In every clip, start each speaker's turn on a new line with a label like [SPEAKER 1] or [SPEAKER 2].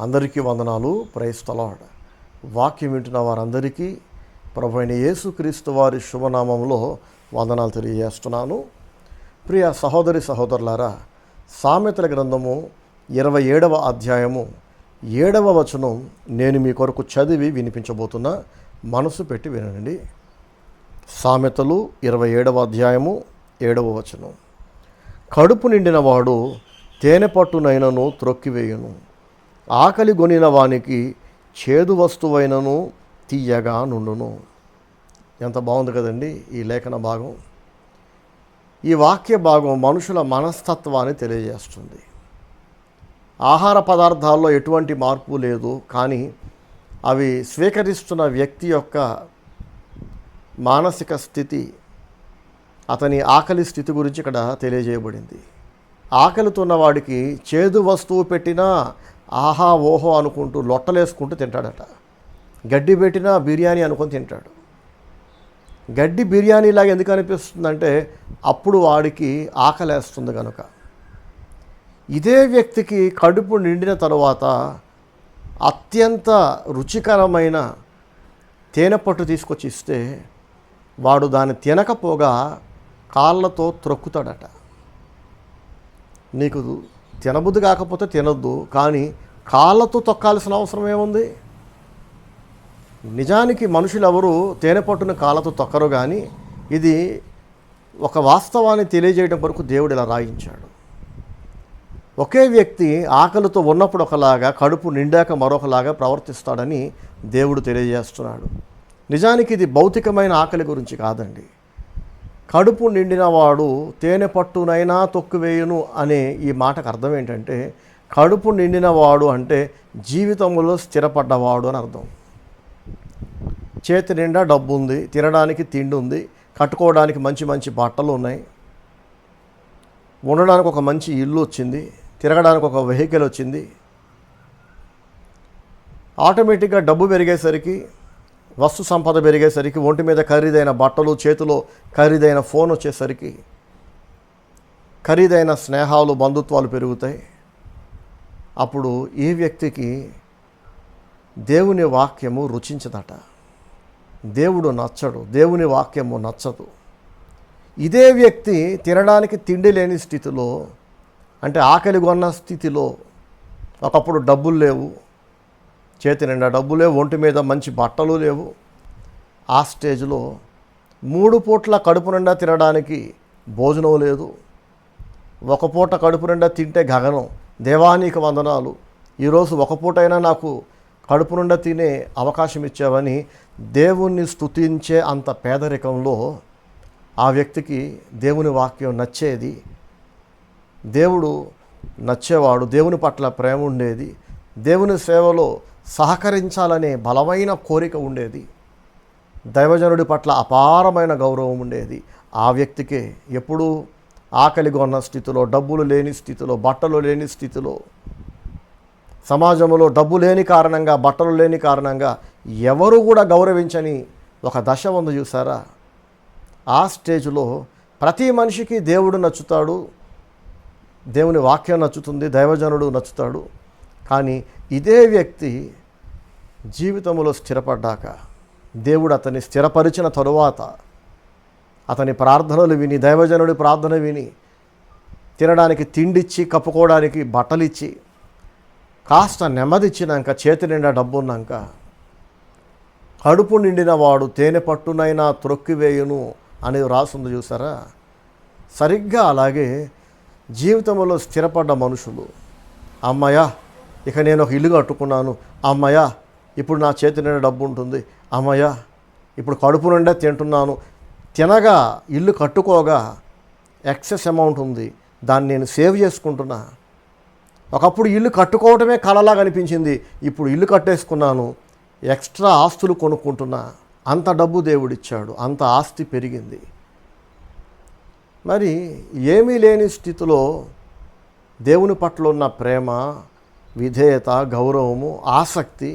[SPEAKER 1] అందరికీ వందనాలు. Praise the lord. వాక్యం వింటున్న వారందరికీ ప్రభువైన యేసుక్రీస్తు వారి శుభనామంలో వందనాలు తెలియజేస్తున్నాను. ప్రియ సహోదరి సహోదరులారా, సామెతల గ్రంథము 27వ అధ్యాయము 7వ వచనం నేను మీ కొరకు చదివి వినిపించబోతున్నా. మనసు పెట్టి వినండి. సామెతలు 27వ అధ్యాయము 7వ వచనం. కడుపు నిండిన వాడు తేనె పట్టునైనను త్రొక్కివేయును, ఆకలి గొనిన వానికి చేదు వస్తువైనను తీయగా నుండును. ఎంత బాగుంది కదండి ఈ లేఖన భాగం. ఈ వాక్య భాగం మనుషుల మనస్తత్వాన్ని తెలియజేస్తుంది. ఆహార పదార్థాల్లో ఎటువంటి మార్పు లేదు, కానీ అవి స్వీకరిస్తున్న వ్యక్తి యొక్క మానసిక స్థితి, అతని ఆకలి స్థితి గురించి ఇక్కడ తెలియజేయబడింది. ఆకలితో ఉన్న వాడికి చేదు వస్తువు పెట్టినా ఆహా ఓహో అనుకుంటూ లొట్టలేసుకుంటూ తింటాడట. గడ్డి పెట్టినా బిర్యానీ అనుకొని తింటాడు. గడ్డి బిర్యానీలాగా ఎందుకు అనిపిస్తుందంటే అప్పుడు వాడికి ఆకలేస్తుంది కనుక. ఇదే వ్యక్తికి కడుపు నిండిన తరువాత అత్యంత రుచికరమైన తేనె పట్టు తీసుకొచ్చి ఇస్తే వాడు దాన్ని తినకపోగా కాళ్ళతో త్రొక్కుతాడట. నీకు తినబుద్ధి కాకపోతే తినొద్దు, కానీ కాళ్ళతో తొక్కాల్సిన అవసరం ఏముంది? నిజానికి మనుషులు ఎవరు తేనె పట్టును కాళ్ళతో తొక్కరు, కానీ ఇది ఒక వాస్తవాన్ని తెలియజేయడం వరకు దేవుడు ఇలా రాయించాడు. ఒకే వ్యక్తి ఆకలితో ఉన్నప్పుడు ఒకలాగా, కడుపు నిండాక మరొకలాగా ప్రవర్తిస్తాడని దేవుడు తెలియజేస్తున్నాడు. నిజానికి ఇది భౌతికమైన ఆకలి గురించి కాదండి. కడుపు నిండిన వాడు తేనె పట్టునైనా తొక్కివేయును అనే ఈ మాటకు అర్థం ఏంటంటే, కడుపు నిండిన వాడు అంటే జీవితంలో స్థిరపడ్డవాడు అని అర్థం. చేతి నిండా డబ్బు ఉంది, తినడానికి తిండి ఉంది, కట్టుకోవడానికి మంచి మంచి బట్టలు ఉన్నాయి, ఉండడానికి ఒక మంచి ఇల్లు వచ్చింది, తిరగడానికి ఒక వెహికల్ వచ్చింది. ఆటోమేటిక్గా డబ్బు పెరిగేసరికి, వస్తు సంపద పెరిగేసరికి, ఒంటి మీద ఖరీదైన బట్టలు, చేతిలో ఖరీదైన ఫోన్ వచ్చేసరికి ఖరీదైన స్నేహాలు, బంధుత్వాలు పెరుగుతాయి. అప్పుడు ఈ వ్యక్తికి దేవుని వాక్యము రుచించదట. దేవుడు నచ్చడు, దేవుని వాక్యము నచ్చదు. ఇదే వ్యక్తి తినడానికి తిండి లేని స్థితిలో, అంటే ఆకలి కొన్న స్థితిలో, ఒకప్పుడు డబ్బులు లేవు, చేతి నిండా డబ్బు లేవు, ఒంటి మీద మంచి బట్టలు లేవు, ఆ స్టేజ్లో 3 పూట్ల కడుపు నిండా తినడానికి భోజనం లేదు, ఒక పూట కడుపు నిండా తింటే గగనం, దేవానికి వందనాలు, ఈరోజు ఒక పూటైనా నాకు కడుపు నిండా తినే అవకాశం ఇచ్చావని దేవుణ్ణి స్తుతించే అంత పేదరికంలో ఆ వ్యక్తికి దేవుని వాక్యం నచ్చేది, దేవుడు నచ్చేవాడు, దేవుని పట్ల ప్రేమ ఉండేది, దేవుని సేవలో సహకరించాలనే బలమైన కోరిక ఉండేది, దైవజనుడి పట్ల అపారమైన గౌరవం ఉండేది. ఆ వ్యక్తికే ఎప్పుడూ ఆకలి కొన్న స్థితిలో, డబ్బులు లేని స్థితిలో, బట్టలు లేని స్థితిలో, సమాజంలో డబ్బు లేని కారణంగా, బట్టలు లేని కారణంగా ఎవరు కూడా గౌరవించని ఒక దశ ఉంది చూసారా? ఆ స్టేజ్లో ప్రతి మనిషికి దేవుడు నచ్చుతాడు, దేవుని వాక్యం నచ్చుతుంది, దైవజనుడు నచ్చుతాడు. కానీ ఇదే వ్యక్తి జీవితంలో స్థిరపడ్డాక, దేవుడు అతన్ని స్థిరపరిచిన తరువాత, అతని ప్రార్థనలు విని, దైవజనుడి ప్రార్థన విని, తినడానికి తిండిచ్చి, కప్పుకోవడానికి బట్టలిచ్చి, కాస్త నెమ్మదిచ్చినాక, చేతి నిండా డబ్బున్నాక, కడుపు నిండిన వాడు తేనె పట్టునైనా త్రొక్కివేయును అని రాసుంది చూసారా? సరిగ్గా అలాగే జీవితంలో స్థిరపడ్డ మనుషులు, అమ్మయ్య ఇక నేను ఒక ఇల్లు కట్టుకున్నాను, అమ్మయ్య ఇప్పుడు నా చేతి నిండా డబ్బు ఉంటుంది, అమ్మయ్య ఇప్పుడు కడుపు నిండా తింటున్నాను, తినగా ఇల్లు కట్టుకోగా ఎక్సెస్ అమౌంట్ ఉంది, దాన్ని నేను సేవ్ చేసుకుంటున్నా, ఒకప్పుడు ఇల్లు కట్టుకోవటమే కలలాగా అనిపించింది, ఇప్పుడు ఇల్లు కట్టేసుకున్నాను, ఎక్స్ట్రా ఆస్తులు కొనుక్కుంటున్నా, అంత డబ్బు దేవుడిచ్చాడు, అంత ఆస్తి పెరిగింది. మరి ఏమీ లేని స్థితిలో దేవుని పట్ల ఉన్న ప్రేమ, విధేయత, గౌరవము, ఆసక్తి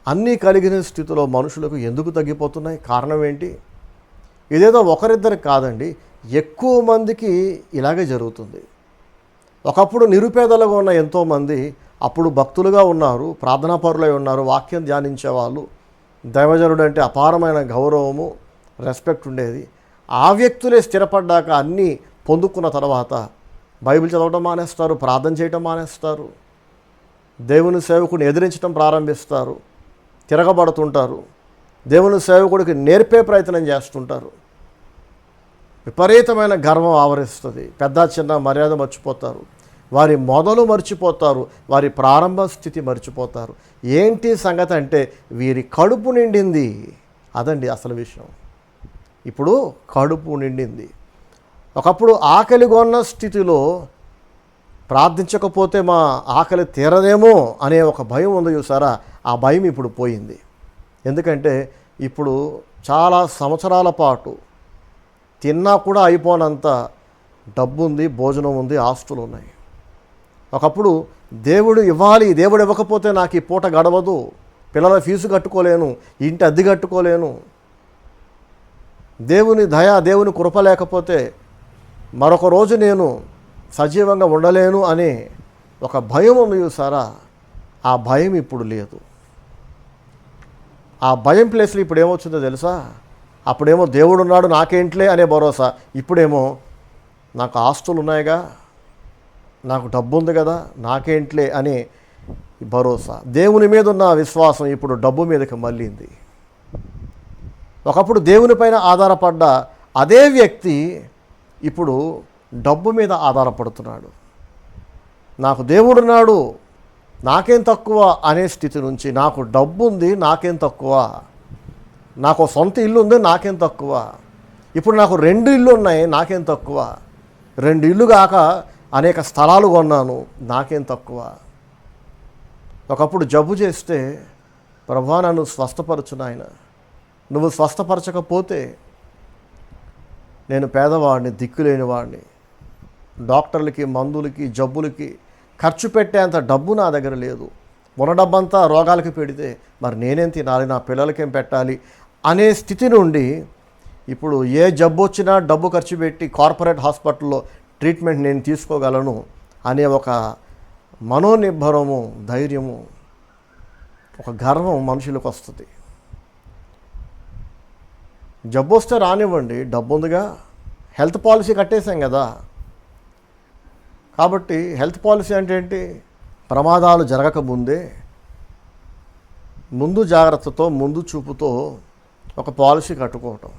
[SPEAKER 1] అన్నీ కలిగిన స్థితిలో మనుషులకు ఎందుకు తగ్గిపోతున్నాయి? కారణం ఏంటి? ఇదేదో ఒకరిద్దరికి కాదండి, ఎక్కువ మందికి ఇలాగే జరుగుతుంది. ఒకప్పుడు నిరుపేదలుగా ఉన్న ఎంతోమంది అప్పుడు భక్తులుగా ఉన్నారు, ప్రార్థనాపరులై ఉన్నారు, వాక్యం ధ్యానించేవాళ్ళు, దైవజనుడు అంటే అపారమైన గౌరవము, రెస్పెక్ట్ ఉండేది. ఆ వ్యక్తులే స్థిరపడ్డాక అన్నీ పొందుకున్న తర్వాత బైబిల్ చదవడం మానేస్తారు, ప్రార్థన చేయడం మానేస్తారు, దేవుని సేవకుడిని ఎదిరించడం ప్రారంభిస్తారు, తిరగబడుతుంటారు, దేవుని సేవకుడికి నేర్పే ప్రయత్నం చేస్తుంటారు. విపరీతమైన గర్వం ఆవరిస్తుంది. పెద్ద చిన్న మర్యాద మర్చిపోతారు, వారి మొదలు మర్చిపోతారు, వారి ప్రారంభ స్థితి మర్చిపోతారు. ఏంటి సంగతి అంటే వీరి కడుపు నిండింది. అదండి అసలు విషయం. ఇప్పుడు కడుపు నిండింది. ఒకప్పుడు ఆకలిగొన్న స్థితిలో ప్రార్థించకపోతే మా ఆకలి తీరదేమో అనే ఒక భయం ఉంది చూసారా, ఆ భయం ఇప్పుడు పోయింది. ఎందుకంటే ఇప్పుడు చాలా సంవత్సరాల పాటు తిన్నా కూడా అయిపోనంత డబ్బు ఉంది, భోజనం ఉంది, ఆస్తులు ఉన్నాయి. ఒకప్పుడు దేవుడు ఇవ్వాలి, దేవుడు ఇవ్వకపోతే నాకు ఈ పూట గడవదు, పిల్లల ఫీజు కట్టుకోలేను, ఇంటి అద్దె కట్టుకోలేను, దేవుని దయ, దేవుని కృప లేకపోతే మరొక రోజు నేను సజీవంగా ఉండలేను అనే ఒక భయం ఉంది చూసారా, ఆ భయం ఇప్పుడు లేదు. ఆ భయం ప్లేస్లో ఇప్పుడు ఏమొచ్చిందో తెలుసా? అప్పుడేమో దేవుడు ఉన్నాడు నాకేంట్లే అనే భరోసా, ఇప్పుడేమో నాకు ఆస్తులు ఉన్నాయిగా, నాకు డబ్బు ఉంది కదా, నాకేంట్లే అనే భరోసా. దేవుని మీద ఉన్న విశ్వాసం ఇప్పుడు డబ్బు మీదకి మళ్ళీంది. ఒకప్పుడు దేవునిపైన ఆధారపడ్డ అదే వ్యక్తి ఇప్పుడు డబ్బు మీద ఆధారపడుతున్నాడు. నాకు దేవుడున్నాడు, నాకేం తక్కువ అనే స్థితి నుంచి నాకు డబ్బు ఉంది, నాకేం తక్కువ, నాకు సొంత ఇల్లు ఉంది, నాకేం తక్కువ, ఇప్పుడు నాకు 2 ఇళ్ళు ఉన్నాయి, నాకేం తక్కువ, 2 ఇళ్ళు కాక అనేక స్థలాలు కొన్నాను, నాకేం తక్కువ. ఒకప్పుడు జబ్బు చేస్తే ప్రభువా నన్ను స్వస్థపరచు నాయన, నువ్వు స్వస్థపరచకపోతే నేను పేదవాడిని, దిక్కులేని వాడిని, డాక్టర్లకి, మందులకి, జబ్బులకి ఖర్చు పెట్టేంత డబ్బు నా దగ్గర లేదు, ఉన్న డబ్బంతా రోగాలకి పెడితే మరి నేనేం తినాలి, నా పిల్లలకేం పెట్టాలి అనే స్థితి నుండి ఇప్పుడు ఏ జబ్బు వచ్చినా డబ్బు ఖర్చు పెట్టి కార్పొరేట్ హాస్పిటల్లో ట్రీట్మెంట్ నేను తీసుకోగలను అనే ఒక మనోనిర్భరము, ధైర్యము, ఒక గర్వం మనుషులకు వస్తుంది. జబ్బు వస్తే రానివ్వండి, డబ్బు ఉందిగా, హెల్త్ పాలసీ కట్టేశాం కదా. కాబట్టి హెల్త్ పాలసీ అంటే ఏంటి? ప్రమాదాలు జరగకముందే ముందు జాగ్రత్తతో, ముందు చూపుతో ఒక పాలసీ కట్టుకోవటం.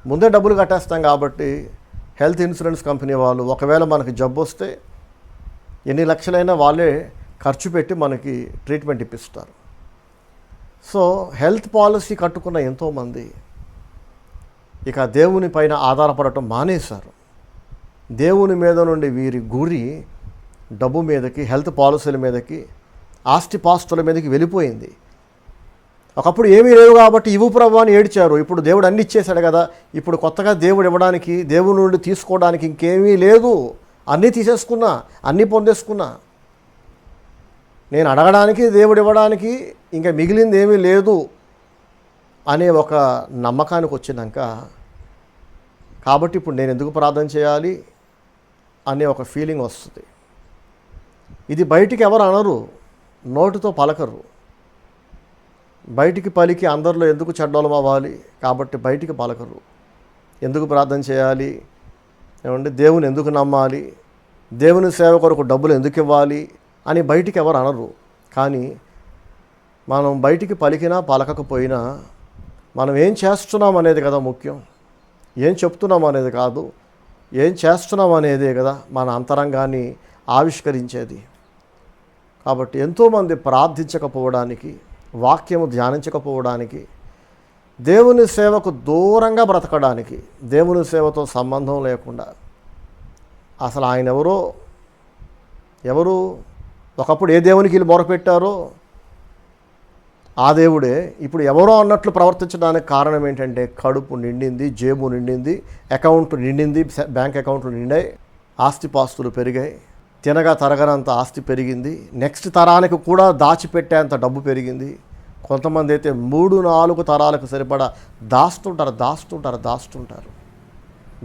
[SPEAKER 1] ముందే డబ్బులు కట్టేస్తాం కాబట్టి హెల్త్ ఇన్సూరెన్స్ కంపెనీ వాళ్ళు ఒకవేళ మనకి జబ్బు వస్తే ఎన్ని లక్షలైనా వాళ్ళే ఖర్చు పెట్టి మనకి ట్రీట్మెంట్ ఇప్పిస్తారు. సో హెల్త్ పాలసీ కట్టుకున్న ఎంతోమంది ఇక దేవుని పైన ఆధారపడటం మానేశారు. దేవుని మీద నుండి వీరి గురి డబ్బు మీదకి, హెల్త్ పాలసీల మీదకి, ఆస్తిపాస్తుల మీదకి వెళ్ళిపోయింది. ఒకప్పుడు ఏమీ లేవు కాబట్టి ఇవ్వు ప్రభువా అని ఏడ్చారు. ఇప్పుడు దేవుడు అన్ని ఇచ్చేశాడు కదా, ఇప్పుడు కొత్తగా దేవుడు ఇవ్వడానికి, దేవుడి నుండి తీసుకోవడానికి ఇంకేమీ లేదు, అన్నీ తీసేసుకున్నా, అన్నీ పొందేసుకున్నా, నేను అడగడానికి, దేవుడు ఇవ్వడానికి ఇంకా మిగిలింది ఏమీ లేదు అనే ఒక నమ్మకానికి వచ్చినాక, కాబట్టి ఇప్పుడు నేను ఎందుకు ప్రార్థన చేయాలి అనే ఒక ఫీలింగ్ వస్తుంది. ఇది బయటికి ఎవరు అనరు, నోటితో పలకరు, బయటికి పలికి అందరిలో ఎందుకు చెడ్డోళం అవ్వాలి కాబట్టి బయటికి పలకరు. ఎందుకు ప్రార్థన చేయాలి, ఏమంటే దేవుని ఎందుకు నమ్మాలి, దేవుని సేవ కొరకు డబ్బులు ఎందుకు ఇవ్వాలి అని బయటికి ఎవరు అనరు. కానీ మనం బయటికి పలికినా పలకకపోయినా మనం ఏం చేస్తున్నాం అనేది కదా ముఖ్యం. ఏం చెప్తున్నాం అనేది కాదు, ఏం చేస్తున్నాం అనేదే కదా మన అంతరంగాన్ని ఆవిష్కరించేది. కాబట్టి ఎంతోమంది ప్రార్థించకపోవడానికి, వాక్యము ధ్యానించకపోవడానికి, దేవుని సేవకు దూరంగా బ్రతకడానికి, దేవుని సేవతో సంబంధం లేకుండా అసలు ఆయన ఎవరు ఒకప్పుడు ఏ దేవునికి వీళ్ళు మొరపెట్టారో ఆ దేవుడే ఇప్పుడు ఎవరో అన్నట్లు ప్రవర్తించడానికి కారణం ఏంటంటే కడుపు నిండింది, జేబు నిండింది, అకౌంట్ నిండింది, బ్యాంక్ అకౌంట్లు నిండాయి, ఆస్తిపాస్తులు పెరిగాయి, తినగా తరగనంత ఆస్తి పెరిగింది, నెక్స్ట్ తరానికి కూడా దాచిపెట్టేంత డబ్బు పెరిగింది. కొంతమంది అయితే 3-4 తరాలకు సరిపడా దాస్తుంటారు.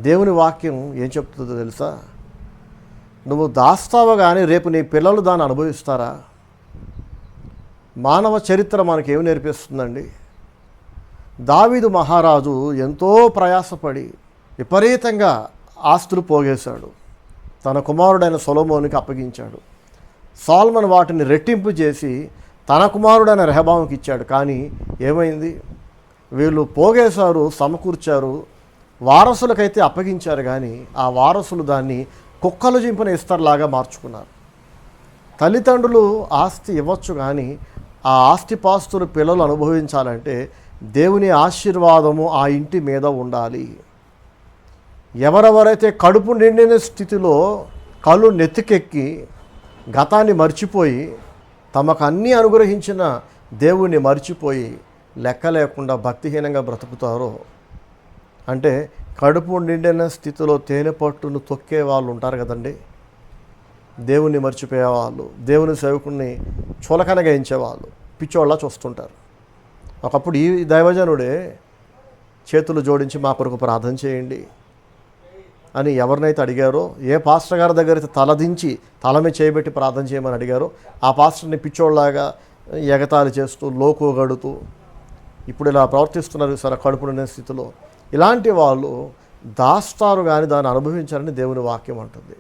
[SPEAKER 1] దేవుని వాక్యం ఏం చెప్తుందో తెలుసా? నువ్వు దాస్తావు కానీ రేపు నీ పిల్లలు దాన్ని అనుభవిస్తారా? మానవ చరిత్ర మనకేమి నేర్పిస్తుందండి? దావీదు మహారాజు ఎంతో ప్రయాసపడి విపరీతంగా ఆస్తులు పోగేశాడు. తన కుమారుడైన సొలొమోనుకి అప్పగించాడు. సాల్మన్ వాటిని రెట్టింపు చేసి తన కుమారుడైన రెహబాముకి ఇచ్చాడు. కానీ ఏమైంది? వీళ్ళు పోగేశారు, సమకూర్చారు, వారసులకైతే అప్పగించారు. కానీ ఆ వారసులు దాన్ని కుక్కలు చింపిన ఇస్తర్లాగా మార్చుకున్నారు. తల్లిదండ్రులు ఆస్తి ఇవ్వచ్చు, కానీ ఆ ఆస్తిపాస్తులు పిల్లలు అనుభవించాలంటే దేవుని ఆశీర్వాదము ఆ ఇంటి మీద ఉండాలి. ఎవరెవరైతే కడుపు నిండిన స్థితిలో కళ్ళు నెత్తికెక్కి గతాన్ని మర్చిపోయి తమకు అన్నీ అనుగ్రహించిన దేవుణ్ణి మర్చిపోయి లెక్క లేకుండా భక్తిహీనంగా బ్రతుకుతారో, అంటే కడుపు నిండిన స్థితిలో తేనె పట్టును తొక్కే వాళ్ళు ఉంటారు కదండి, దేవుణ్ణి మర్చిపోయేవాళ్ళు, దేవుని సేవకుడిని చులకనగా ఎంచేవాళ్ళు పిచ్చోళ్ళ చూస్తుంటారు. ఒకప్పుడు ఈ దైవజనుడే చేతులు జోడించి మా కొరకు ప్రార్థన చేయండి అని ఎవరినైతే అడిగారో, ఏ పాస్టర్ గారి దగ్గర అయితే తలదించి తల మీద చేయబెట్టి ప్రార్థన చేయమని అడిగారో ఆ పాస్టర్ని పిచ్చోళ్ళలాగా ఎగతాళి చేస్తూ లోకుగడుతూ ఇప్పుడు ఇలా ప్రవర్తిస్తున్నారు సరే కడుపు నిండిన స్థితిలో. ఇలాంటి వాళ్ళు దాస్తారు కానీ దాన్ని అనుభవించాలని దేవుని వాక్యం అంటుంది.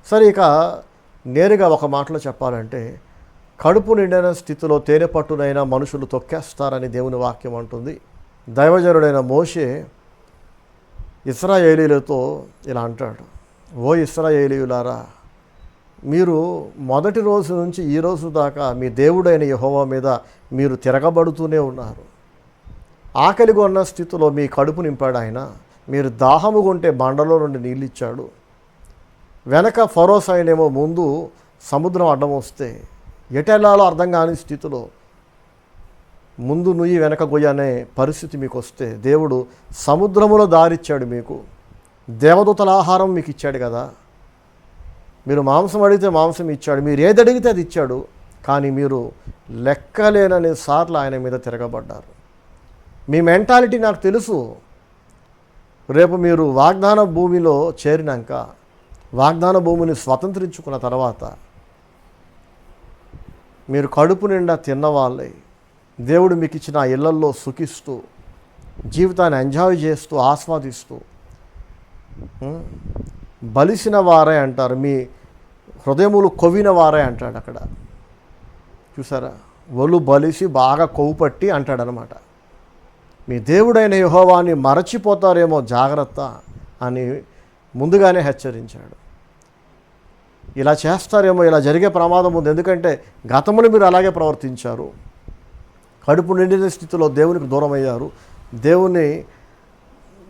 [SPEAKER 1] సరే, ఇక నేరుగా ఒక మాటలో చెప్పాలంటే కడుపు నిండిన స్థితిలో తేనె పట్టునైనా మనుషులు తొక్కేస్తారని దేవుని వాక్యం అంటుంది. దైవజనుడైన మోషే ఇశ్రాయేలీలతో ఇలా అంటాడు, ఓ ఇశ్రాయేలీయులారా, మీరు మొదటి రోజు నుంచి ఈ రోజు దాకా మీ దేవుడైన యెహోవా మీద మీరు తిరగబడుతూనే ఉన్నారు. ఆకలిగా ఉన్న స్థితిలో మీ కడుపు నింపాడు ఆయన. మీరు దాహముగుంటే బండలో నుండి నీళ్ళు ఇచ్చాడు. వెనక ఫరో సైన్యమో ముందు సముద్రం అడ్డం వస్తే ఎటెల్లాలో అర్థం కాని స్థితిలో ముందు నుయ్యి వెనక గొయ్య అనే పరిస్థితి మీకు వస్తే దేవుడు సముద్రములో దారిచ్చాడు. మీకు దేవదూతల ఆహారం మీకు ఇచ్చాడు కదా. మీరు మాంసం అడిగితే మాంసం ఇచ్చాడు, మీరు ఏది అడిగితే అది ఇచ్చాడు. కానీ మీరు లెక్కలేనని సార్లు ఆయన మీద తిరగబడ్డారు. మీ మెంటాలిటీ నాకు తెలుసు. రేపు మీరు వాగ్దాన భూమిలో చేరినాక, వాగ్దాన భూమిని స్వతంత్రించుకున్న తర్వాత మీరు కడుపు నిండా తిన్నవాళ్ళై దేవుడు మీకు ఇచ్చిన ఆ ఇళ్లల్లో సుఖిస్తూ జీవితాన్ని ఎంజాయ్ చేస్తూ ఆస్వాదిస్తూ బలిసిన వారే అంటారు, మీ హృదయములు కొవ్విన వారే అంటాడు. అక్కడ చూసారా, ఒళ్ళు బలిసి బాగా కొవ్వు పట్టి అంటాడనమాట. మీ దేవుడైన యెహోవాని మరచిపోతారేమో జాగ్రత్త అని ముందుగానే హెచ్చరించాడు. ఇలా చేస్తారేమో, ఇలా జరిగే ప్రమాదం ఉంది. ఎందుకంటే గతంలో మీరు అలాగే ప్రవర్తించారు. కడుపు నిండిన స్థితిలో దేవునికి దూరం అయ్యారు, దేవుని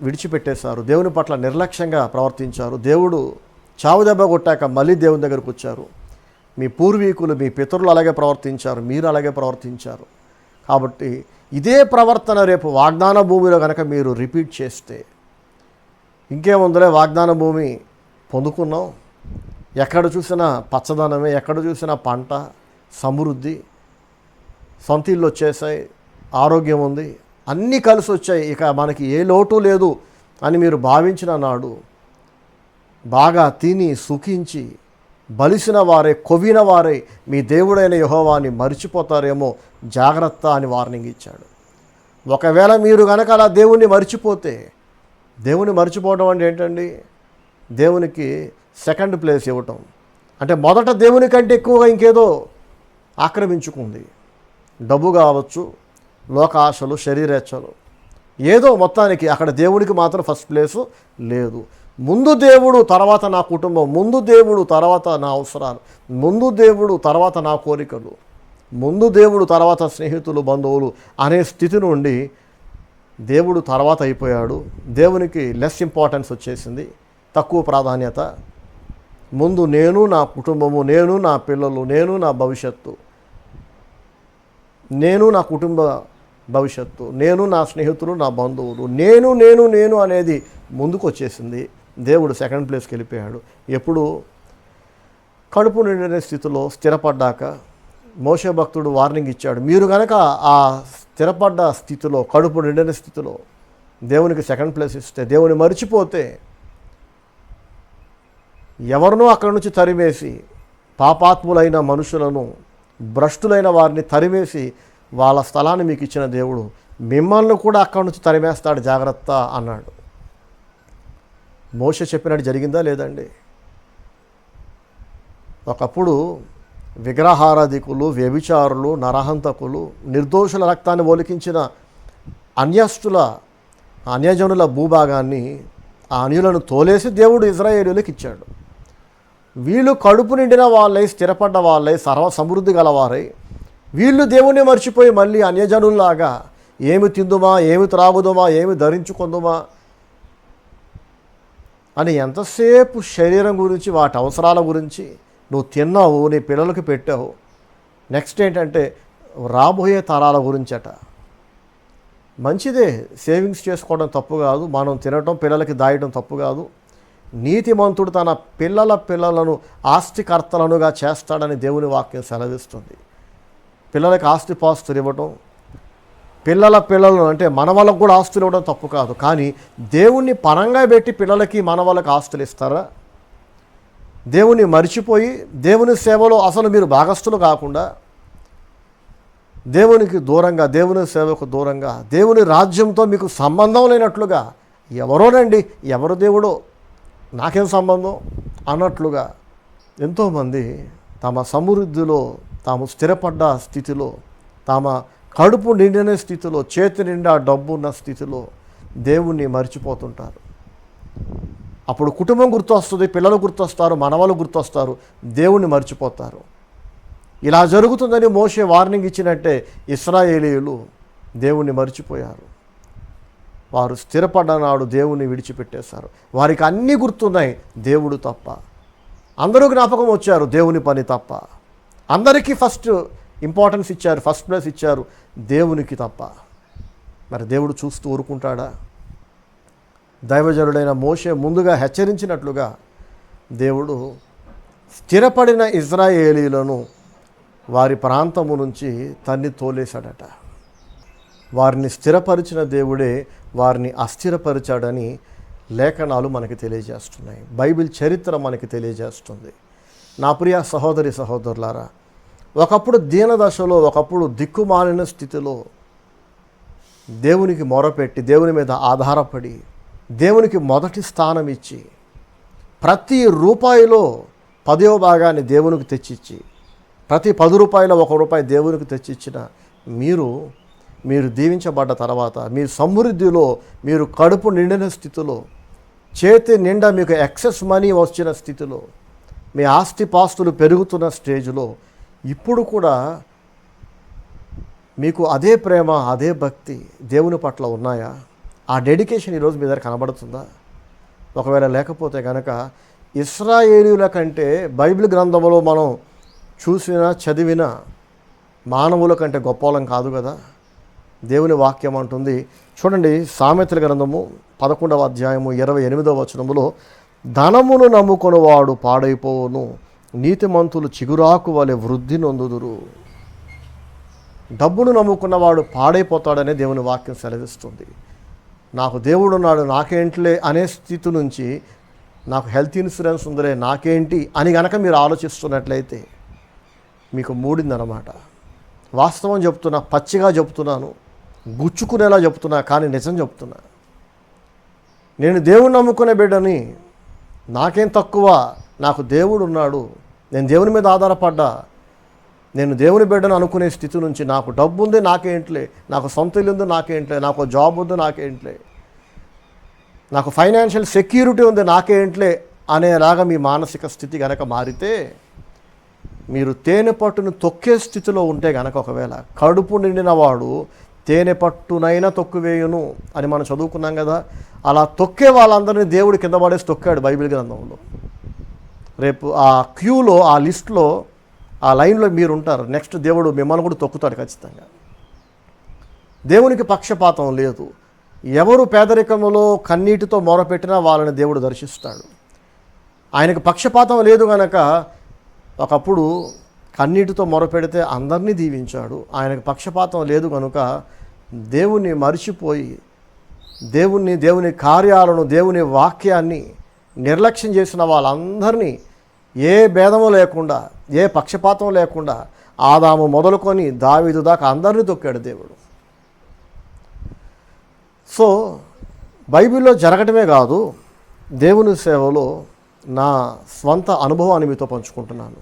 [SPEAKER 1] విడిచిపెట్టేశారు, దేవుని పట్ల నిర్లక్ష్యంగా ప్రవర్తించారు. దేవుడు చావు దెబ్బ కొట్టాక మళ్ళీ దేవుని దగ్గరకు వచ్చారు. మీ పూర్వీకులు, మీ పితరులు అలాగే ప్రవర్తించారు, మీరు అలాగే ప్రవర్తించారు. కాబట్టి ఇదే ప్రవర్తన రేపు వాగ్దాన భూమిలో కనుక మీరు రిపీట్ చేస్తే ఇంకేముందులే, వాగ్దాన భూమి పొందుకున్నాం, ఎక్కడ చూసినా పచ్చదనమే, ఎక్కడ చూసినా పంట, సమృద్ధి, సొంత ఇల్లు వచ్చేసాయి, ఆరోగ్యం ఉంది, అన్నీ కలిసి వచ్చాయి, ఇక మనకి ఏ లోటు లేదు అని మీరు భావించిన నాడు బాగా తిని సుఖించి బలిసిన వారే, కొవ్విన వారే మీ దేవుడైన యెహోవాని మరిచిపోతారేమో జాగ్రత్త అని వార్నింగ్ ఇచ్చాడు. ఒకవేళ మీరు కనుక అలా దేవుణ్ణి మరిచిపోతే, దేవుని మరిచిపోవడం అంటే ఏంటండి? దేవునికి సెకండ్ ప్లేస్ ఇవ్వటం అంటే మొదట దేవుని కంటే ఎక్కువగా ఇంకేదో ఆక్రమించుకుంది. డబ్బు కావచ్చు, లోక ఆశలు, శరీరేచ్ఛలు, ఏదో మొత్తానికి అక్కడ దేవునికి మాత్రం ఫస్ట్ ప్లేసు లేదు. ముందు దేవుడు, తర్వాత నా కుటుంబం, ముందు దేవుడు, తర్వాత నా అవసరాలు, ముందు దేవుడు, తర్వాత నా కోరికలు, ముందు దేవుడు, తర్వాత స్నేహితులు, బంధువులు అనే స్థితి నుండి దేవుడు తర్వాత అయిపోయాడు. దేవునికి లెస్ ఇంపార్టెన్స్ వచ్చేసింది, తక్కువ ప్రాధాన్యత. ముందు నేను, నా కుటుంబము, నేను, నా పిల్లలు, నేను, నా భవిష్యత్తు, నేను, నా కుటుంబ భవిష్యత్తు, నేను, నా స్నేహితులు, నా బంధువులు, నేను నేను నేను అనేది ముందుకు వచ్చేసింది. దేవుడు సెకండ్ ప్లేస్కి వెళ్ళిపోయాడు. ఎప్పుడు? కడుపు నిండిన స్థితిలో స్థిరపడ్డాక మోషే భక్తుడు వార్నింగ్ ఇచ్చాడు. మీరు కనుక ఆ స్థిరపడ్డ స్థితిలో, కడుపు నిండిన స్థితిలో దేవునికి సెకండ్ ప్లేస్ ఇస్తే, దేవుని మరిచిపోతే ఎవరినో అక్కడి నుంచి తరిమేసి పాపాత్ములైన మనుషులను, భ్రష్టులైన వారిని తరిమేసి వాళ్ళ స్థలాన్ని మీకు ఇచ్చిన దేవుడు మిమ్మల్ని కూడా అక్కడి నుంచి తరిమేస్తాడు జాగ్రత్త అన్నాడు. మోషే చెప్పినట్టు జరిగిందా లేదండి? ఒకప్పుడు విగ్రహారాధికులు, వ్యభిచారులు, నరహంతకులు, నిర్దోషుల రక్తాన్ని ఒలికించిన అన్యజనుల భూభాగాన్ని, ఆ అన్యులను తోలేసి దేవుడు ఇజ్రాయేలీయులకు ఇచ్చాడు. వీళ్ళు కడుపు నిండిన వాళ్ళై, స్థిరపడ్డ వాళ్ళై, సర్వ సమృద్ధి గలవారై, వీళ్ళు దేవుణ్ణి మర్చిపోయి మళ్ళీ అన్యజనుల్లాగా ఏమి తిందుమా, ఏమి త్రాగుదుమా, ఏమి ధరించుకుందుమా అని ఎంతసేపు శరీరం గురించి, వాటి అవసరాల గురించి నువ్వు తిన్నావు, నీ పిల్లలకు పెట్టావు. నెక్స్ట్ ఏంటంటే రాబోయే తరాల గురించట. మంచిదే, సేవింగ్స్ చేసుకోవడం తప్పు కాదు, మనం తినటం పిల్లలకి దాయడం తప్పు కాదు. నీతిమంతుడు తన పిల్లలను ఆస్తికర్తలనుగా చేస్తాడని దేవుని వాక్యం సెలవిస్తుంది. పిల్లలకి ఆస్తిపాస్తులు ఇవ్వటం, పిల్లలను అంటే మనవలకు కూడా ఆస్తులు ఇవ్వడం తప్పు కాదు. కానీ దేవుణ్ణి పరంగా పెట్టి పిల్లలకి మనవలకు ఆస్తులు ఇస్తారా? దేవుని మరిచిపోయి దేవుని సేవలో అసలు మీరు భాగస్థులు కాకుండా, దేవునికి దూరంగా, దేవుని సేవకు దూరంగా, దేవుని రాజ్యంతో మీకు సంబంధం లేనట్లుగా, ఎవరోనండి, ఎవరు దేవుడో నాకేం సంబంధం అన్నట్లుగా ఎంతోమంది తమ సమృద్ధిలో, తాము స్థిరపడ్డ స్థితిలో, తమ కడుపు నిండిన స్థితిలో, చేతి నిండా డబ్బు ఉన్న స్థితిలో దేవుణ్ణి మర్చిపోతుంటారు. అప్పుడు కుటుంబం గుర్తొస్తుంది, పిల్లలు గుర్తొస్తారు, మనవలు గుర్తొస్తారు, దేవుణ్ణి మర్చిపోతారు. ఇలా జరుగుతుందని మోషే వార్నింగ్ ఇచ్చినట్టే ఇశ్రాయేలీయులు దేవుణ్ణి మర్చిపోయారు. వారు స్థిరపడ్డ నాడు దేవుణ్ణి విడిచిపెట్టేశారు. వారికి అన్నీ గుర్తున్నాయి, దేవుడు తప్ప. అందరూ జ్ఞాపకం వచ్చారు, దేవుని పని తప్ప. అందరికీ ఫస్ట్ ఇంపార్టెన్స్ ఇచ్చారు, ఫస్ట్ ప్లేస్ ఇచ్చారు, దేవునికి తప్ప. మరి దేవుడు చూస్తూ ఊరుకుంటాడా? దైవజనుడైన మోషే ముందుగా హెచ్చరించినట్లుగా దేవుడు స్థిరపడిన ఇజ్రాయేలీలను వారి ప్రాంతము నుంచి తన్ని తోలేశాడట. వారిని స్థిరపరిచిన దేవుడే వారిని అస్థిరపరిచాడని లేఖనాలు మనకి తెలియజేస్తున్నాయి. బైబిల్ చరిత్ర మనకి తెలియజేస్తుంది. నా ప్రియ సహోదరి సహోదరులారా, ఒకప్పుడు దీనదశలో, ఒకప్పుడు దిక్కుమాలిన స్థితిలో దేవునికి మొరపెట్టి, దేవుని మీద ఆధారపడి, దేవునికి మొదటి స్థానం ఇచ్చి, ప్రతి రూపాయిలో 10వ భాగాన్ని దేవునికి తెచ్చిచ్చి, ప్రతి 10 రూపాయల 1 రూపాయి దేవునికి తెచ్చిచ్చిన మీరు దీవించబడ్డ తర్వాత, మీ సమృద్ధిలో, మీరు కడుపు నిండిన స్థితిలో, చేతి నిండా మీకు ఎక్సెస్ మనీ వచ్చిన స్థితిలో, మీ ఆస్తిపాస్తులు పెరుగుతున్న స్టేజ్లో ఇప్పుడు కూడా మీకు అదే ప్రేమ, అదే భక్తి దేవుని పట్ల ఉన్నాయా? ఆ డెడికేషన్ ఈరోజు మీ దగ్గర కనబడుతుందా? ఒకవేళ లేకపోతే కనుక ఇశ్రాయేలీయుల కంటే బైబిల్ గ్రంథంలో మనం చూసిన, చదివిన మానవుల కంటే గొప్పవాళ్ళం కాదు కదా. దేవుని వాక్యం అంటుంది, చూడండి, సామెతల గ్రంథము 11వ అధ్యాయము 28వ వచనములో, ధనమును నమ్ముకొనివాడు పాడైపోవును, నీతిమంతులు చిగురాకు వలె వృద్ధి నొందుదురు. డబ్బును నమ్ముకున్నవాడు పాడైపోతాడనే దేవుని వాక్యం సెలవిస్తుంది. నాకు దేవుడున్నాడు, నాకేంటిలే అనే స్థితి నుంచి, నాకు హెల్త్ ఇన్సూరెన్స్ ఉందిలే, నాకేంటి అని గనక మీరు ఆలోచిస్తున్నట్లయితే మీకు మూడిందనమాట. వాస్తవం చెప్తున్నా, పచ్చిగా చెప్తున్నాను, గుచ్చుకునేలా చెప్తున్నా, కానీ నిజం చెప్తున్నా. నేను దేవుని నమ్ముకునే బిడ్డని, నాకేం తక్కువ, నాకు దేవుడు ఉన్నాడు, నేను దేవుని మీద ఆధారపడ్డా, నేను దేవుని బిడ్డను అనుకునే స్థితి నుంచి, నాకు డబ్బు ఉంది నాకేంట్లే, నాకు సొంత ఇల్లు ఉంది నాకేంట్లే, నాకు జాబ్ ఉంది నాకేంట్లే, నాకు ఫైనాన్షియల్ సెక్యూరిటీ ఉంది నాకేంట్లే అనేలాగా మీ మానసిక స్థితి గనక మారితే, మీరు తేనె పట్టును తొక్కే స్థితిలో ఉంటే గనక, ఒకవేళ కడుపు నిండిన వాడు తేనె పట్టునైనా తొక్కువేయును అని మనం చదువుకున్నాం కదా. అలా తొక్కే వాళ్ళందరినీ దేవుడు కింద పడేసి తొక్కాడు బైబిల్ గ్రంథంలో. రేపు ఆ క్యూలో, ఆ లిస్ట్లో, ఆ లైన్లో మీరు ఉంటారు. నెక్స్ట్ దేవుడు మిమ్మల్ని కూడా తొక్కుతాడు ఖచ్చితంగా. దేవునికి పక్షపాతం లేదు. ఎవరు పేదరికంలో కన్నీటితో మొరపెట్టినా వాళ్ళని దేవుడు దర్శిస్తాడు. ఆయనకు పక్షపాతం లేదు కనుక ఒకప్పుడు కన్నీటితో మొరపెడితే అందరినీ దీవించాడు. ఆయనకు పక్షపాతం లేదు కనుక దేవుణ్ణి మరిచిపోయి, దేవుని కార్యాలను, దేవుని వాక్యాన్ని నిర్లక్ష్యం చేసిన వాళ్ళందరినీ ఏ భేదము లేకుండా, ఏ పక్షపాతం లేకుండా ఆదాము మొదలుకొని దావీదు దాకా అందరినీ తొక్కాడు దేవుడు. సో బైబిల్లో జరగటమే కాదు, దేవుని సేవలో నా స్వంత అనుభవాన్ని మీతో పంచుకుంటున్నాను.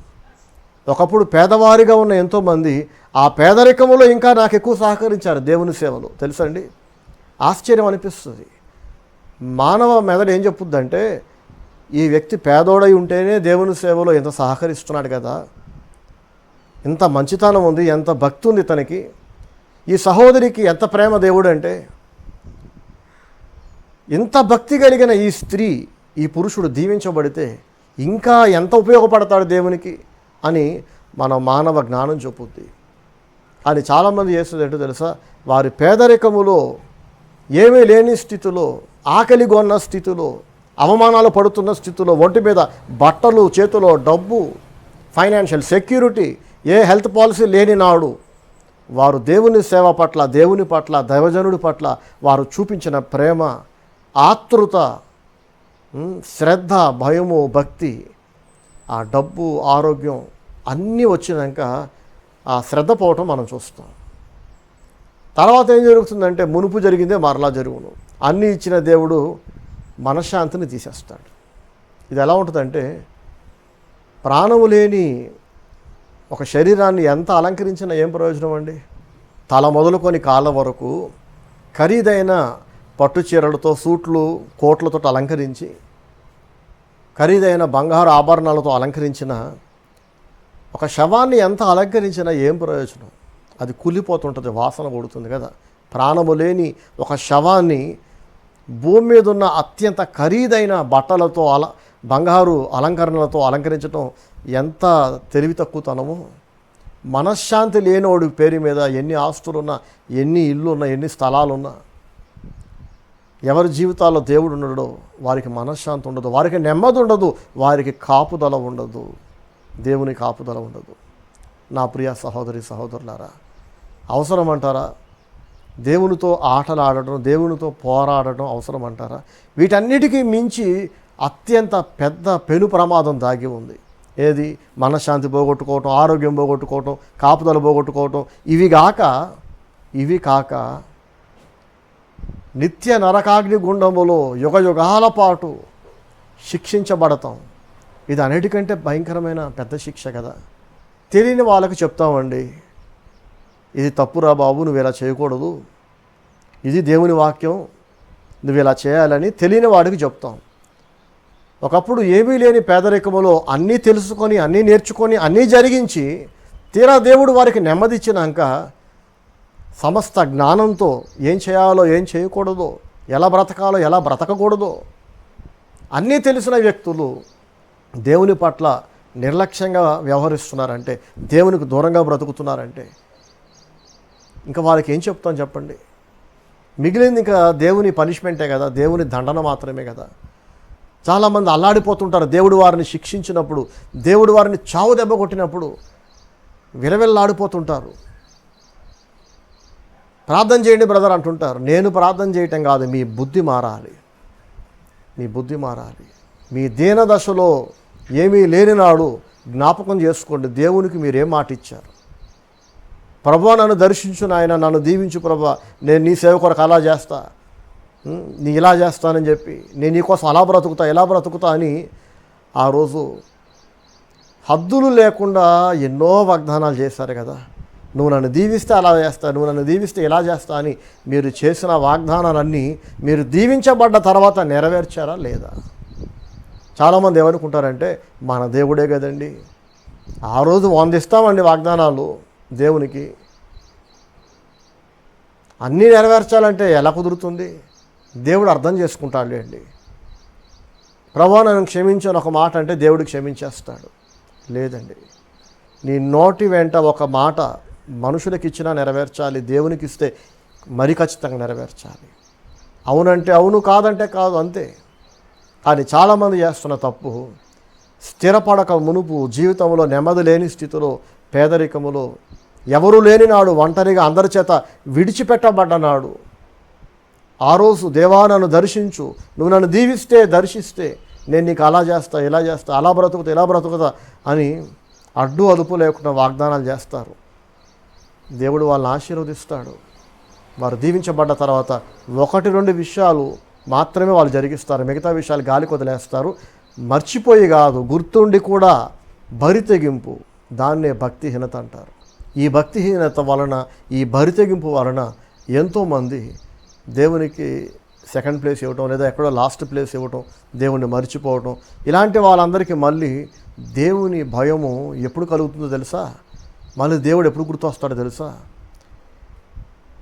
[SPEAKER 1] ఒకప్పుడు పేదవారిగా ఉన్న ఎంతోమంది ఆ పేదరికంలో ఇంకా నాకు ఎక్కువ సహకరించారు దేవుని సేవలో. తెలుసండి, ఆశ్చర్యం అనిపిస్తుంది. మానవ మెదడు ఏం చెప్పుద్దంటే, ఈ వ్యక్తి పేదోడై ఉంటేనే దేవుని సేవలో ఎంత సహకరిస్తున్నాడు కదా, ఎంత మంచితనం ఉంది, ఎంత భక్తి ఉంది తనకి, ఈ సహోదరికి ఎంత ప్రేమ దేవుడు అంటే, ఇంత భక్తి కలిగిన ఈ స్త్రీ, ఈ పురుషుడు దీవించబడితే ఇంకా ఎంత ఉపయోగపడతాడు దేవునికి అని మన మానవ జ్ఞానం చెప్పుద్ది. అని చాలామంది చేస్తుంది ఏంటో తెలుసా, వారి పేదరికములో, ఏమీ లేని స్థితిలో, ఆకలిగొన్న స్థితిలో, అవమానాలు పడుతున్న స్థితిలో, ఒంటి మీద బట్టలు, చేతిలో డబ్బు, ఫైనాన్షియల్ సెక్యూరిటీ, ఏ హెల్త్ పాలసీ లేని నాడు వారు దేవుని సేవ పట్ల, దేవుని పట్ల, దైవజనుడి పట్ల వారు చూపించిన ప్రేమ, ఆతృత, శ్రద్ధ, భయము, భక్తి, ఆ డబ్బు, ఆరోగ్యం అన్నీ వచ్చినాక ఆ శ్రద్ధ పోవటం మనం చూస్తాం. తర్వాత ఏం జరుగుతుందంటే, మునుపు జరిగిందే మరలా జరుగును. అన్నీ ఇచ్చిన దేవుడు మనశ్శాంతిని తీసేస్తాడు. ఇది ఎలా ఉంటుందంటే, ప్రాణము లేని ఒక శరీరాన్ని ఎంత అలంకరించినా ఏం ప్రయోజనం అండి? తల మొదలుకొని కాళ్ళ వరకు ఖరీదైన పట్టు చీరలతో, సూట్లు, కోట్లతో అలంకరించి, ఖరీదైన బంగారు ఆభరణాలతో అలంకరించిన ఒక శవాన్ని ఎంత అలంకరించినా ఏం ప్రయోజనం? అది కూలిపోతుంటుంది, వాసన కొడుతుంది కదా. ప్రాణము లేని ఒక శవాన్ని భూమి మీద ఉన్న అత్యంత ఖరీదైన బట్టలతో, బంగారు అలంకరణలతో అలంకరించడం ఎంత తెలివి తక్కువతనము. మనశ్శాంతి లేనివాడి పేరు మీద ఎన్ని ఆస్తులున్నా, ఎన్ని ఇల్లున్నా, ఎన్ని స్థలాలున్నా, ఎవరి జీవితాల్లో దేవుడు ఉండడో వారికి మనశ్శాంతి ఉండదు, వారికి నెమ్మది ఉండదు, వారికి కాపుదల ఉండదు, దేవుని కాపుదల ఉండదు. నా ప్రియ సహోదరి సహోదరులారా, అవసరం అంటారా దేవునితో ఆటలాడటం, దేవునితో పోరాడటం అవసరం అంటారా? వీటన్నిటికీ మించి అత్యంత పెద్ద పెను ప్రమాదం దాగి ఉంది. ఏది? మనశ్శాంతి పోగొట్టుకోవటం, ఆరోగ్యం పోగొట్టుకోవటం, కాపుదల పోగొట్టుకోవటం. ఇవి కాక నిత్య నరకాగ్ని గుండములో యుగయుగాల పాటు శిక్షించబడతాం. ఇది అన్నిటికంటే భయంకరమైన పెద్ద శిక్ష కదా. తెలియని వాళ్ళకి చెప్తామండి, ఇది తప్పురా బాబు, నువ్వు ఇలా చేయకూడదు, ఇది దేవుని వాక్యం, నువ్వు ఇలా చేయాలని తెలియని వాడికి చెప్తాం. ఒకప్పుడు ఏమీ లేని పేదరికములో అన్నీ తెలుసుకొని, అన్నీ నేర్చుకొని, అన్నీ జరిగించి, తీరా దేవుడు వారికి నెమ్మది ఇచ్చినాక సమస్త జ్ఞానంతో ఏం చేయాలో, ఏం చేయకూడదో, ఎలా బ్రతకాలో, ఎలా బ్రతకకూడదో అన్నీ తెలిసిన వ్యక్తులు దేవుని పట్ల నిర్లక్ష్యంగా వ్యవహరిస్తున్నారంటే, దేవునికి దూరంగా బ్రతుకుతున్నారంటే ఇంకా వారికి ఏం చెప్తాం చెప్పండి? మిగిలింది ఇంకా దేవుని పనిష్మెంటే కదా, దేవుని దండన మాత్రమే కదా. చాలామంది అల్లాడిపోతుంటారు. దేవుడు వారిని శిక్షించినప్పుడు, దేవుడు వారిని చావు దెబ్బ కొట్టినప్పుడు విలవిల్లాడిపోతుంటారు. ప్రార్థన చేయండి బ్రదర్ అంటుంటారు. నేను ప్రార్థన చేయటం కాదు, మీ బుద్ధి మారాలి, మీ బుద్ధి మారాలి. మీ దీన దశలో ఏమీ లేని నాడు జ్ఞాపకం చేసుకోండి, దేవునికి మీరేం మాట ఇచ్చారు. ప్రభువా నన్ను దర్శించు నాయన, నన్ను దీవించు ప్రభువా, నేను నీ సేవ కొరకు అలా చేస్తా, నీ ఇలా చేస్తానని చెప్పి, నేను నీకోసం అలా బ్రతుకుతా, ఇలా బ్రతుకుతా అని ఆ రోజు హద్దులు లేకుండా ఎన్నో వాగ్దానాలు చేశారు కదా. నువ్వు నన్ను దీవిస్తే అలా చేస్తా, నువ్వు నన్ను దీవిస్తే ఇలా చేస్తా అని మీరు చేసిన వాగ్దానాలన్నీ మీరు దీవించబడ్డ తర్వాత నెరవేర్చారా లేదా? చాలామంది ఏమనుకుంటారంటే, మన దేవుడే కదండి, ఆ రోజు 100 ఇస్తామండి వాగ్దానాలు దేవునికి, అన్నీ నెరవేర్చాలంటే ఎలా కుదురుతుంది? దేవుడు అర్థం చేసుకుంటాడు అండి. ప్రభువా నన్ను క్షమించని ఒక మాట అంటే దేవుడు క్షమించేస్తాడు. లేదండి, నీ నోటి వెంట ఒక మాట మనుషులకు ఇచ్చినా నెరవేర్చాలి, దేవునికి ఇస్తే మరి ఖచ్చితంగా నెరవేర్చాలి. అవునంటే అవును, కాదంటే కాదు, అంతే. కానీ చాలామంది చేస్తున్న తప్పు, స్థిరపడక మునుపు జీవితంలో నెమ్మది లేని స్థితిలో, పేదరికములో, ఎవరూ లేని నాడు, ఒంటరిగా అందరి చేత విడిచిపెట్టబడ్డనాడు, ఆ రోజు దేవా నన్ను దర్శించు, నువ్వు నన్ను దీవిస్తే, దర్శిస్తే నేను నీకు అలా చేస్తా, ఇలా చేస్తా, అలా బ్రతుకుతా, ఇలా బ్రతుకుతా అని అడ్డు అదుపు లేకుండా వాగ్దానాలు చేస్తారు. దేవుడు వాళ్ళని ఆశీర్వదిస్తాడు. వారు దీవించబడ్డ తర్వాత 1-2 విషయాలు మాత్రమే వాళ్ళు జరిగిస్తారు. మిగతా విషయాలు గాలికి వదిలేస్తారు. మర్చిపోయి కాదు, గుర్తుండి కూడా బరితెగింపు, దాన్నే భక్తిహీనత అంటారు. ఈ భక్తిహీనత వలన, ఈ బరితెగింపు వలన ఎంతోమంది దేవునికి సెకండ్ ప్లేస్ ఇవ్వటం, లేదా ఎక్కడో లాస్ట్ ప్లేస్ ఇవ్వటం, దేవుణ్ణి మర్చిపోవటం, ఇలాంటి వాళ్ళందరికీ మళ్ళీ దేవుని భయము ఎప్పుడు కలుగుతుందో తెలుసా? మళ్ళీ దేవుడు ఎప్పుడు గుర్తొస్తాడో తెలుసా?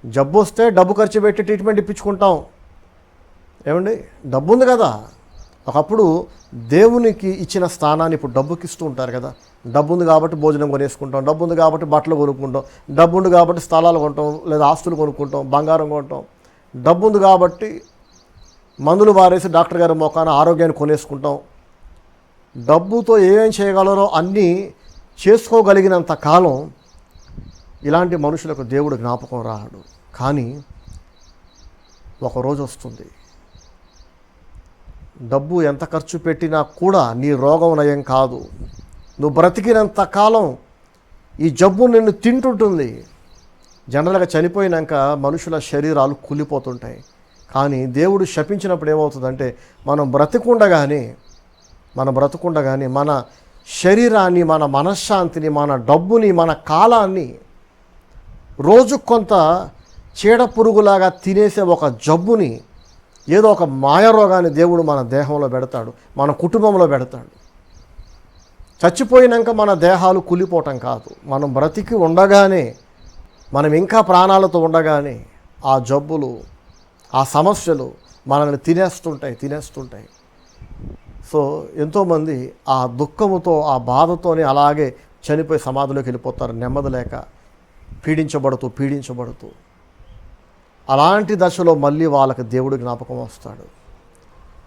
[SPEAKER 1] జబ్బు వస్తే డబ్బు ఖర్చు పెట్టి ట్రీట్మెంట్ ఇప్పించుకుంటాం. ఏమండి, డబ్బు ఉంది కదా. ఒకప్పుడు దేవునికి ఇచ్చిన స్థానాన్ని ఇప్పుడు డబ్బుకి ఇస్తూ ఉంటారు కదా. డబ్బు ఉంది కాబట్టి భోజనం కొనేసుకుంటాం, డబ్బు ఉంది కాబట్టి బట్టలు కొనుక్కుంటాం, డబ్బు ఉంది కాబట్టి స్థలాలు కొంటాం, లేదా ఆస్తులు కొనుక్కుంటాం, బంగారం కొంటాం, డబ్బు ఉంది కాబట్టి మందులు వారేసి డాక్టర్ గారి మొఖాన ఆరోగ్యాన్ని కొనేసుకుంటాం. డబ్బుతో ఏమేం చేయగలరో అన్నీ చేసుకోగలిగినంత కాలం ఇలాంటి మనుషులకు దేవుడు జ్ఞాపకం రాడు. కానీ ఒకరోజు వస్తుంది, డబ్బు ఎంత ఖర్చు పెట్టినా కూడా నీ రోగం నయం కాదు. నువ్వు బ్రతికినంత కాలం ఈ జబ్బు నిన్ను తింటుంటుంది. జనరల్గా చనిపోయినాక మనుషుల శరీరాలు కూలిపోతుంటాయి. కానీ దేవుడు శపించినప్పుడు ఏమవుతుందంటే, మనం బ్రతికుండగానే మన శరీరాన్ని, మన మనశ్శాంతిని, మన డబ్బుని, మన కాలాన్ని రోజు కొంత చీడ పురుగులాగా తినేసే ఒక జబ్బుని, ఏదో ఒక మాయరోగాన్ని దేవుడు మన దేహంలో పెడతాడు, మన కుటుంబంలో పెడతాడు. చచ్చిపోయినాక మన దేహాలు కూలిపోవటం కాదు, మనం బ్రతికి ఉండగానే, మనం ఇంకా ప్రాణాలతో ఉండగానే ఆ జబ్బులు, ఆ సమస్యలు మనల్ని తినేస్తుంటాయి. సో ఎంతోమంది ఆ దుఃఖముతో, ఆ బాధతోనే అలాగే చనిపోయి సమాధిలోకి వెళ్ళిపోతారు, నెమ్మది లేక, పీడించబడుతూ. అలాంటి దశలో మళ్ళీ వాళ్ళకి దేవుడు జ్ఞాపకం వస్తాడు.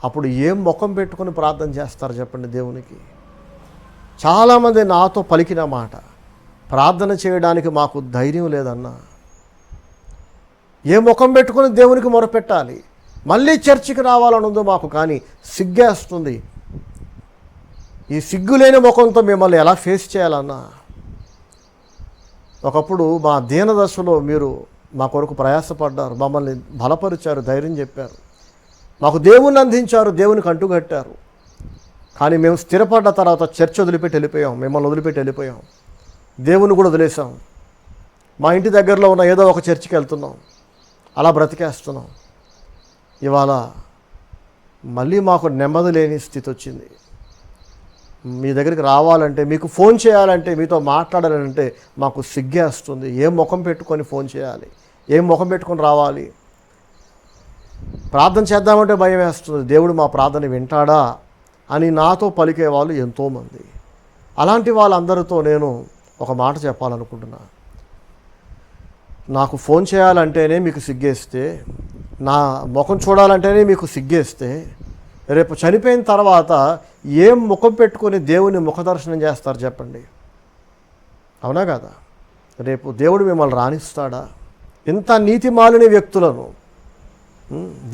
[SPEAKER 1] అప్పుడు ఏం ముఖం పెట్టుకొని ప్రార్థన చేస్తారు చెప్పండి దేవునికి? చాలామంది నాతో పలికిన మాట, ప్రార్థన చేయడానికి మాకు ధైర్యం లేదన్నా. ఏ ముఖం పెట్టుకొని దేవునికి మొరపెట్టాలి? మళ్ళీ చర్చికి రావాలని ఉందో మాకు, కానీ సిగ్గేస్తుంది. ఈ సిగ్గులేని ముఖంతో మిమ్మల్ని ఎలా ఫేస్ చేయాలన్నా? ఒకప్పుడు మా దీన దశలో మీరు మా కొరకు ప్రయాసపడ్డారు, మమ్మల్ని బలపరిచారు, ధైర్యం చెప్పారు, మాకు దేవుణ్ణి అందించారు, దేవునికి అంటుగట్టారు. కానీ మేము స్థిరపడ్డ తర్వాత చర్చ్ వదిలిపెట్టి వెళ్ళిపోయాం, మిమ్మల్ని వదిలిపెట్టి వెళ్ళిపోయాం, దేవుని కూడా వదిలేసాం. మా ఇంటి దగ్గరలో ఉన్న ఏదో ఒక చర్చికి వెళ్తున్నాం, అలా బ్రతికేస్తున్నాం. ఇవాళ మళ్ళీ మాకు నెమ్మది లేని స్థితి వచ్చింది. మీ దగ్గరికి రావాలంటే, మీకు ఫోన్ చేయాలంటే, మీతో మాట్లాడాలంటే మాకు సిగ్గేస్తుంది. ఏం ముఖం పెట్టుకొని ఫోన్ చేయాలి? ఏం ముఖం పెట్టుకొని రావాలి? ప్రార్థన చేద్దామంటే భయం వేస్తుంది, దేవుడు మా ప్రార్థన వింటాడా అని నాతో పలికే వాళ్ళు ఎంతోమంది. అలాంటి వాళ్ళందరితో నేను ఒక మాట చెప్పాలనుకుంటున్నా. నాకు ఫోన్ చేయాలంటేనే మీకు సిగ్గేస్తే, నా ముఖం చూడాలంటేనే మీకు సిగ్గేస్తే, రేపు చనిపోయిన తర్వాత ఏం ముఖం పెట్టుకొని దేవుని ముఖదర్శనం చేస్తారు చెప్పండి? అవునా కదా? రేపు దేవుడు మిమ్మల్ని రాణిస్తాడా? ఇంత నీతిమాలిన వ్యక్తులను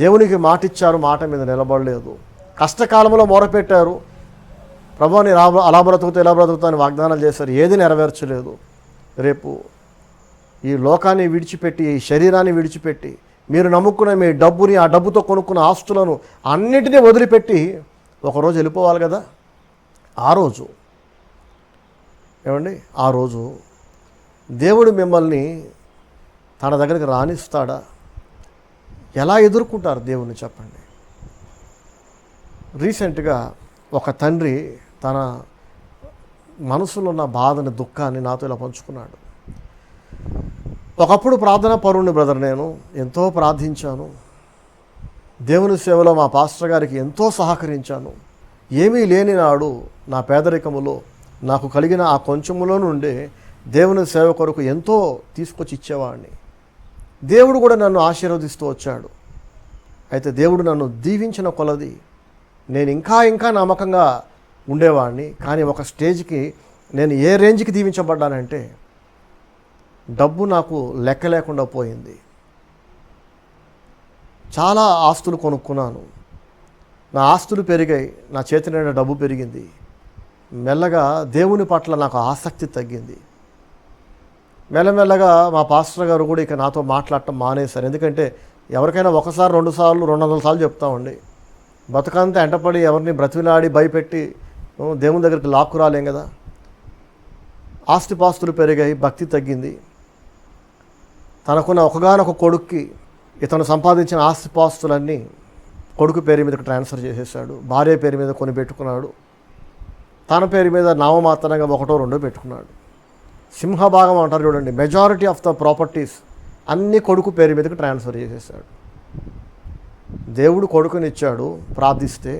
[SPEAKER 1] దేవునికి మాట ఇచ్చారు, మాట మీద నిలబడలేదు. కష్టకాలంలో మొరపెట్టారు, ప్రభువా నేను అలా బ్రతుకుతా, ఇలా బ్రతుకుతా అని వాగ్దానాలు చేశారు, ఏది నెరవేర్చలేదు. రేపు ఈ లోకాన్ని విడిచిపెట్టి, ఈ శరీరాన్ని విడిచిపెట్టి, మీరు నమ్ముకున్న మీ డబ్బుని, ఆ డబ్బుతో కొనుక్కున్న ఆస్తులను అన్నిటినీ వదిలిపెట్టి ఒకరోజు వెళ్ళిపోవాలి కదా. ఆ రోజు ఏమండి, ఆ రోజు దేవుడు మిమ్మల్ని తన దగ్గరికి రాణిస్తాడా? ఎలా ఎదుర్కొంటారు దేవుణ్ణి చెప్పండి? రీసెంట్గా ఒక తండ్రి తన మనసులో ఉన్న బాధని, దుఃఖాన్ని నాతో ఇలా పంచుకున్నాడు. ఒకప్పుడు ప్రార్థనా పరుణ్ణి బ్రదర్, నేను ఎంతో ప్రార్థించాను, దేవుని సేవలో మా పాస్టర్ గారికి ఎంతో సహకరించాను. ఏమీ లేని నాడు నా పేదరికములో నాకు కలిగిన ఆ కొంచెములో నుండి దేవుని సేవ కొరకు ఎంతో తీసుకొచ్చి ఇచ్చేవాడిని. దేవుడు కూడా నన్ను ఆశీర్వదిస్తూ వచ్చాడు. అయితే దేవుడు నన్ను దీవించిన కొలది నేను ఇంకా నమ్మకంగా ఉండేవాడిని. కానీ ఒక స్టేజ్కి నేను ఏ రేంజ్కి దీవించబడ్డానంటే, డబ్బు నాకు లెక్క లేకుండా పోయింది. చాలా ఆస్తులు కొనుక్కున్నాను. నా ఆస్తులు పెరిగాయి, నా చేతి నిండా డబ్బు పెరిగింది. మెల్లగా దేవుని పట్ల నాకు ఆసక్తి తగ్గింది. మెల్లమెల్లగా మా పాస్టర్ గారు కూడా ఇక నాతో మాట్లాడటం మానేశారు. ఎందుకంటే ఎవరికైనా ఒకసారి 2 సార్లు 200 సార్లు చెప్తామండి. బతుకంతా ఎంటపడి ఎవరిని బ్రతిలాడి భయపెట్టి దేవుని దగ్గరికి లాక్కు రాలేం కదా. ఆస్తిపాస్తులు పెరిగాయి, భక్తి తగ్గింది. తనకున్న ఒకగానొక కొడుక్కి ఇతను సంపాదించిన ఆస్తిపాస్తులన్నీ కొడుకు పేరు మీదకి ట్రాన్స్ఫర్ చేసేసాడు. భార్య పేరు మీద కొని పెట్టుకున్నాడు. తన పేరు మీద నామమాత్రంగా 1, 2 పెట్టుకున్నాడు. సింహభాగం అంటారు చూడండి, మెజారిటీ ఆఫ్ ద ప్రాపర్టీస్ అన్ని కొడుకు పేరు మీదకి ట్రాన్స్ఫర్ చేసేసాడు. దేవుడు కొడుకునిచ్చాడు. ప్రార్థిస్తే,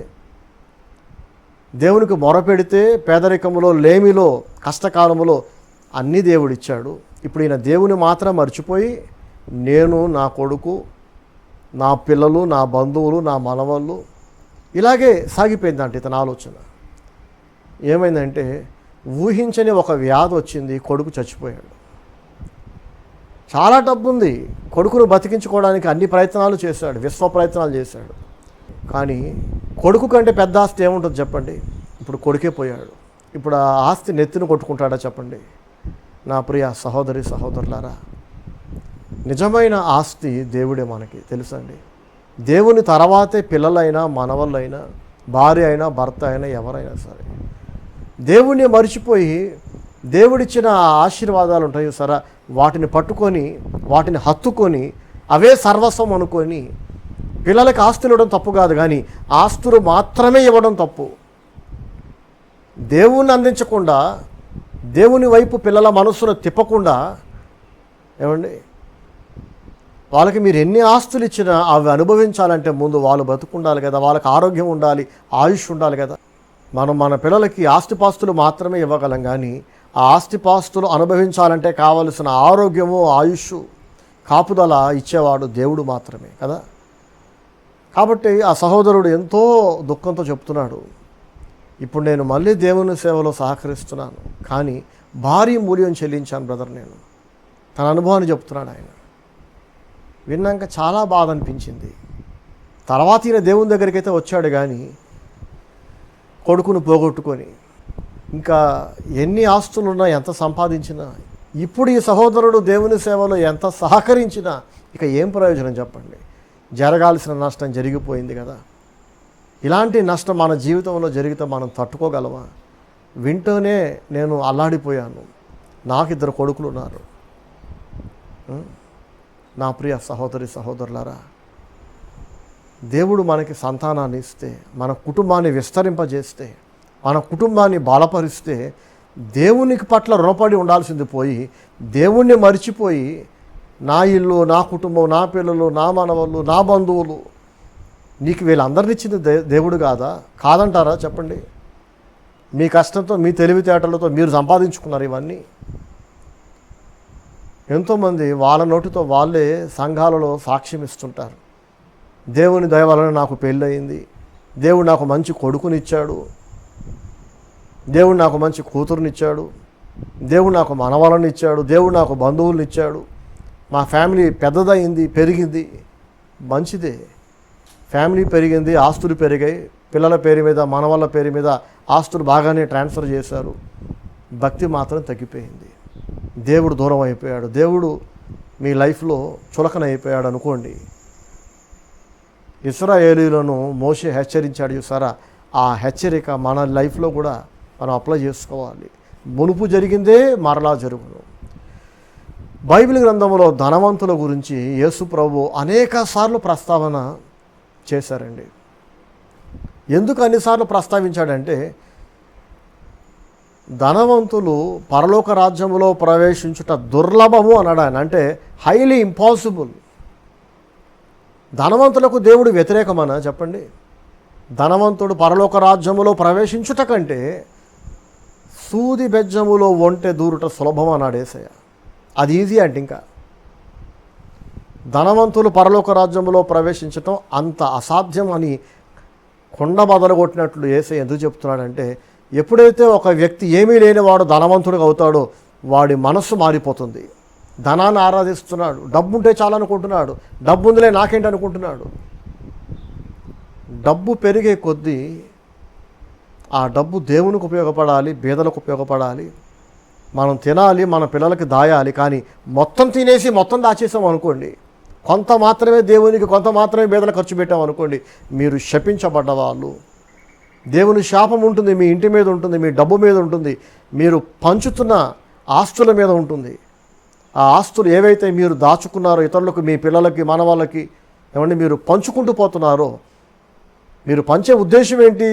[SPEAKER 1] దేవునికి మొరపెడితే, పేదరికములో, లేమిలో, కష్టకాలములో అన్నీ దేవుడిచ్చాడు. ఇప్పుడు ఈయన దేవుని మాత్రం మర్చిపోయి నేను, నా కొడుకు, నా పిల్లలు, నా బంధువులు, నా మనవళ్ళు ఇలాగే సాగిపోయిందంట ఇతని ఆలోచన. ఏమైందంటే ఊహించని ఒక వ్యాధి వచ్చింది. కొడుకు చచ్చిపోయాడు. చాలా డబ్బు ఉంది. కొడుకును బతికించుకోవడానికి అన్ని ప్రయత్నాలు చేశాడు, విశ్వ ప్రయత్నాలు చేశాడు. కానీ కొడుకు కంటే పెద్ద ఆస్తి ఏముంటుంది చెప్పండి? ఇప్పుడు కొడుకే పోయాడు. ఇప్పుడు ఆ ఆస్తి నెత్తిని కొట్టుకుంటాడా చెప్పండి? నా ప్రియ సహోదరి సహోదరులారా, నిజమైన ఆస్తి దేవుడే మనకి తెలుసండి. దేవుని తర్వాతే పిల్లలైనా, మనవళ్ళైనా, భార్య అయినా, భర్త అయినా, ఎవరైనా సరే దేవుణ్ణి మర్చిపోయి దేవుడిచ్చిన ఆశీర్వాదాలు ఉంటాయి సరే, వాటిని పట్టుకొని, వాటిని హత్తుకొని, అవే సర్వస్వం అనుకొని పిల్లలకి ఆస్తులు ఇవ్వడం తప్పు కాదు, కానీ ఆస్తులు మాత్రమే ఇవ్వడం తప్పు. దేవుణ్ణి అందించకుండా, దేవుని వైపు పిల్లల మనస్సును తిప్పకుండా, ఏమండి, వాళ్ళకి మీరు ఎన్ని ఆస్తులు ఇచ్చినా అవి అనుభవించాలంటే ముందు వాళ్ళు బతుకుండాలి కదా, వాళ్ళకి ఆరోగ్యం ఉండాలి, ఆయుష్ ఉండాలి కదా. మనం మన పిల్లలకి ఆస్తిపాస్తులు మాత్రమే ఇవ్వగలం, కానీ ఆ ఆస్తిపాస్తులు అనుభవించాలంటే కావలసిన ఆరోగ్యము, ఆయుష్, కాపుదల ఇచ్చేవాడు దేవుడు మాత్రమే కదా. కాబట్టి ఆ సహోదరుడు ఎంతో దుఃఖంతో చెప్తున్నాడు, ఇప్పుడు నేను మళ్ళీ దేవుని సేవలో సహకరిస్తున్నాను, కానీ భారీ మూల్యం చెల్లించాను బ్రదర్ నేను. తన అనుభవాన్ని చెప్తున్నాడు ఆయన. విన్నాక చాలా బాధ అనిపించింది. తర్వాత ఈయన దేవుని దగ్గరికి అయితే వచ్చాడు, కానీ కొడుకును పోగొట్టుకొని ఇంకా ఎన్ని ఆస్తులున్నా, ఎంత సంపాదించినా, ఇప్పుడు ఈ సహోదరుడు దేవుని సేవలో ఎంత సహకరించినా ఇక ఏం ప్రయోజనం చెప్పండి? జరగాల్సిన నష్టం జరిగిపోయింది కదా. ఇలాంటి నష్టం మన జీవితంలో జరిగితే మనం తట్టుకోగలమా? వింటూనే నేను అల్లాడిపోయాను. నాకు 2 కొడుకులు ఉన్నారు. నా ప్రియ సహోదరి సహోదరులారా, దేవుడు మనకి సంతానాన్ని ఇస్తే, మన కుటుంబాన్ని విస్తరింపజేస్తే, మన కుటుంబాన్ని బలపరిస్తే, దేవునికి పట్ల రుణపడి ఉండాల్సింది పోయి దేవుణ్ణి మర్చిపోయి నా ఇల్లు, నా కుటుంబం, నా పిల్లలు, నా మనవళ్ళు, నా బంధువులు, నీకు వీళ్ళందరినీ ఇచ్చింది దేవుడు కాదంటారా చెప్పండి? మీ కష్టంతో, మీ తెలివితేటలతో మీరు సంపాదించుకున్నారు ఇవన్నీ. ఎంతోమంది వాళ్ళ నోటితో వాళ్ళే సంఘాలలో సాక్ష్యం ఇస్తుంటారు. దేవుని దయ వలన నాకు పెళ్ళయింది, దేవుడు నాకు మంచి కొడుకునిచ్చాడు, దేవుడు నాకు మంచి కూతురునిచ్చాడు, దేవుడు నాకు మనవలను ఇచ్చాడు, దేవుడు నాకు బంధువులను ఇచ్చాడు, మా ఫ్యామిలీ పెద్దదయింది, పెరిగింది. మంచిదే, ఫ్యామిలీ పెరిగింది, ఆస్తులు పెరిగాయి, పిల్లల పేరు మీద, మనవళ్ళ పేరు మీద ఆస్తులు బాగానే ట్రాన్స్ఫర్ చేశారు. భక్తి మాత్రం తగ్గిపోయింది. దేవుడు దూరం అయిపోయాడు. దేవుడు మీ లైఫ్లో చులకన అయిపోయాడు అనుకోండి. ఇశ్రాయేలీయులను మోషే హెచ్చరించాడు చూసారా, ఆ హెచ్చరిక మన లైఫ్లో కూడా మనం అప్లై చేసుకోవాలి. మునుపు జరిగిందే మరలా జరుగును. బైబిల్ గ్రంథంలో ధనవంతుల గురించి యేసు ప్రభు అనేక సార్లు ప్రస్తావన చేశారండి. ఎందుకు అన్నిసార్లు ప్రస్తావించాడంటే, ధనవంతులు పరలోక రాజ్యములో ప్రవేశించుట దుర్లభము అన్నాడు ఆయన. అంటే హైలీ ఇంపాసిబుల్. ధనవంతులకు దేవుడు వ్యతిరేకమనా చెప్పండి? ధనవంతుడు పరలోక రాజ్యములో ప్రవేశించుట కంటే సూది బెజ్జములో ఒంటె దూరుట సులభం అన్నాడు యేసయ్య. అది ఈజీ అంటే ఇంకా ధనవంతులు పరలోక రాజ్యములో ప్రవేశించటం అంత అసాధ్యం అని కొండ బదలగొట్టినట్లు యేసయ్య ఎందుకు చెప్తున్నాడంటే, ఎప్పుడైతే ఒక వ్యక్తి ఏమీ లేనివాడు ధనవంతుడిగా అవుతాడో వాడి మనస్సు మారిపోతుంది. ధనాన్ని ఆరాధిస్తున్నాడు, డబ్బు ఉంటే చాలనుకుంటున్నాడు, డబ్బు ఉందిలే నాకేంటి అనుకుంటున్నాడు. డబ్బు పెరిగే కొద్దీ ఆ డబ్బు దేవునికి ఉపయోగపడాలి, బీదలకు ఉపయోగపడాలి, మనం తినాలి, మన పిల్లలకి దాయాలి. కానీ మొత్తం తినేసి మొత్తం దాచేసాం అనుకోండి, కొంత మాత్రమే దేవునికి, కొంత మాత్రమే బీదలకు ఖర్చు పెట్టాం అనుకోండి, మీరు శపించబడ్డ వాళ్ళు. దేవుని శాపం ఉంటుంది, మీ ఇంటి మీద ఉంటుంది, మీ డబ్బు మీద ఉంటుంది, మీరు పంచుతున్న ఆస్తుల మీద ఉంటుంది. ఆ ఆస్తులు ఏవైతే మీరు దాచుకున్నారో ఇతరులకు, మీ పిల్లలకి, మనవాళ్ళకి ఏమంటే మీరు పంచుకుంటూ పోతున్నారో, మీరు పంచే ఉద్దేశం ఏంటి?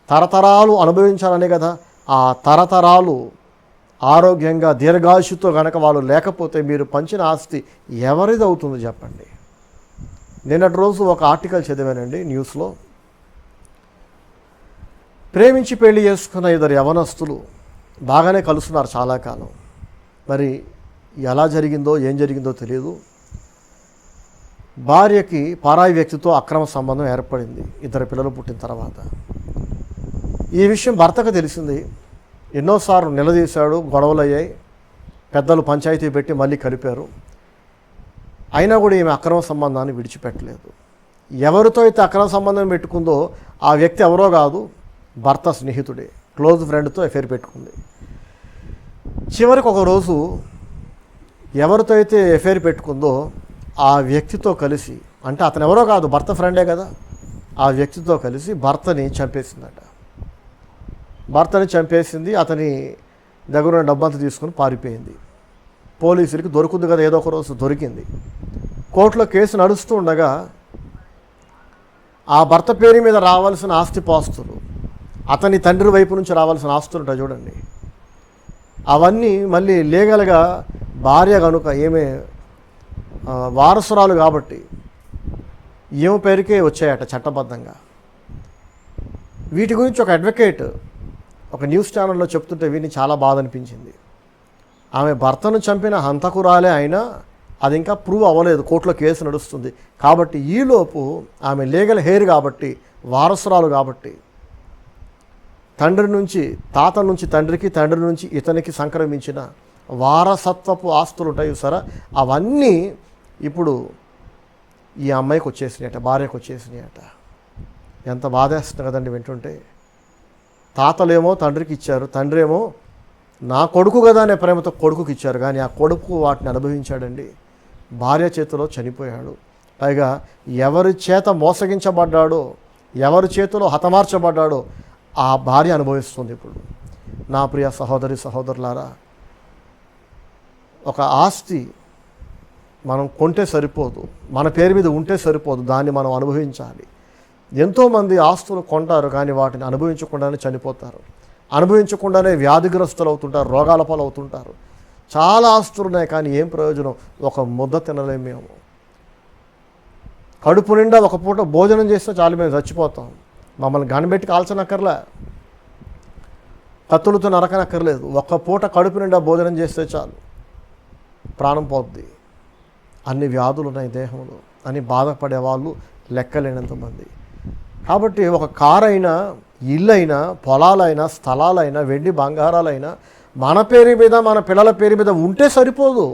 [SPEAKER 1] తరతరాలు అనుభవించాలనే కదా. ఆ తరతరాలు ఆరోగ్యంగా దీర్ఘాయుషుతో గనక వాళ్ళు లేకపోతే మీరు పంచిన ఆస్తి ఎవరిది అవుతుంది చెప్పండి. నిన్నటి రోజు ఒక ఆర్టికల్ చదివానండి న్యూస్లో. ప్రేమించి పెళ్లి చేసుకున్న ఇద్దరు యవనస్తులు బాగానే కలుస్తున్నారు చాలా కాలం. మరి ఎలా జరిగిందో ఏం జరిగిందో తెలియదు. భార్యకి పరాయి వ్యక్తితో అక్రమ సంబంధం ఏర్పడింది ఇద్దరు పిల్లలు పుట్టిన తర్వాత. ఈ విషయం భర్తకు తెలిసింది. ఎన్నోసార్లు నిలదీశాడు, గొడవలు అయ్యాయి, పెద్దలు పంచాయతీ పెట్టి మళ్ళీ కలిపారు. అయినా కూడా ఈమె అక్రమ సంబంధాన్ని విడిచిపెట్టలేదు. ఎవరితో అయితే అక్రమ సంబంధం పెట్టుకుందో ఆ వ్యక్తి ఎవరో కాదు, భర్త స్నేహితుడే, క్లోజ్ ఫ్రెండ్తో అఫేర్ పెట్టుకుంది. చివరికి ఒకరోజు ఎవరితో అయితే అఫేర్ పెట్టుకుందో ఆ వ్యక్తితో కలిసి, అంటే అతను ఎవరో కాదు, భర్త ఫ్రెండే కదా, ఆ వ్యక్తితో కలిసి భర్తని చంపేసిందట. భర్తని చంపేసింది. అతని దగ్గర ఉన్న డబ్బంతా తీసుకుని పారిపోయింది. పోలీసులకి దొరుకుతుంది కదా, ఏదో ఒక రోజు దొరికింది. కోర్టులో కేసు నడుస్తూ ఉండగా ఆ భర్త పేరు మీద రావాల్సిన ఆస్తిపాస్తులు, అతని తండ్రి వైపు నుంచి రావాల్సిన ఆస్తులు ఉంటాయి చూడండి, అవన్నీ మళ్ళీ లీగల్గా భార్య కనుక ఏమే వారసురాలు కాబట్టి ఏమో పేరుకే వచ్చాయట చట్టబద్ధంగా. వీటి గురించి ఒక అడ్వకేట్ ఒక న్యూస్ ఛానల్లో చెప్తుంటే విని చాలా బాధ అనిపించింది. ఆమె భర్తను చంపిన హంతకురాలే అయినా అది ఇంకా ప్రూవ్ అవ్వలేదు, కోర్టులో కేసు నడుస్తుంది కాబట్టి ఈలోపు ఆమె లీగల్ హెయిర్ కాబట్టి, వారసురాలు కాబట్టి, తండ్రి నుంచి, తాత నుంచి తండ్రికి, తండ్రి నుంచి ఇతనికి సంక్రమించిన వారసత్వపు ఆస్తులు ఉంటాయి సరే, అవన్నీ ఇప్పుడు ఈ అమ్మాయికి వచ్చేసినాయట, భార్యకు వచ్చేసినాయట. ఎంత బాధేస్తుంది కదండి వింటుంటే. తాతలేమో తండ్రికి ఇచ్చారు, తండ్రి ఏమో నా కొడుకు కదా అనే ప్రేమతో కొడుకుకి ఇచ్చారు, కానీ ఆ కొడుకు వాటిని అనుభవించాడండి. భార్య చేతిలో చనిపోయాడు. పైగా ఎవరి చేత మోసగించబడ్డాడో, ఎవరి చేతిలో హతమార్చబడ్డాడో ఆ భార్య అనుభవిస్తుంది ఇప్పుడు. నా ప్రియ సహోదరి సహోదరులారా, ఒక ఆస్తి మనం కొంటే సరిపోదు, మన పేరు మీద ఉంటే సరిపోదు, దాన్ని మనం అనుభవించాలి. ఎంతోమంది ఆస్తులు కొంటారు కానీ వాటిని అనుభవించకుండానే చనిపోతారు, అనుభవించకుండానే వ్యాధిగ్రస్తులు అవుతుంటారు, రోగాల పాలు అవుతుంటారు. చాలా ఆస్తులు ఉన్నాయి కానీ ఏం ప్రయోజనం? ఒక ముద్ద తినలేము మేము. కడుపు నిండా ఒక పూట భోజనం చేస్తే చాలు మేము చచ్చిపోతాం. మమ్మల్ని గనబెట్టి కాల్చనక్కర్లే, కత్తులతో నరకనక్కర్లేదు. ఒక్క పూట కడుపు నిండా భోజనం చేస్తే చాలు ప్రాణం పోద్ది. అన్ని వ్యాధులు ఉన్నాయి దేహంలో అని బాధపడే వాళ్ళు లెక్కలేనంతమంది. కాబట్టి ఒక కారైనా, ఇల్లైనా, పొలాలైనా, స్థలాలైనా, వెండి బంగారాలైనా మన పేరు మీద, మన పిల్లల పేరు మీద ఉంటే సరిపోదు,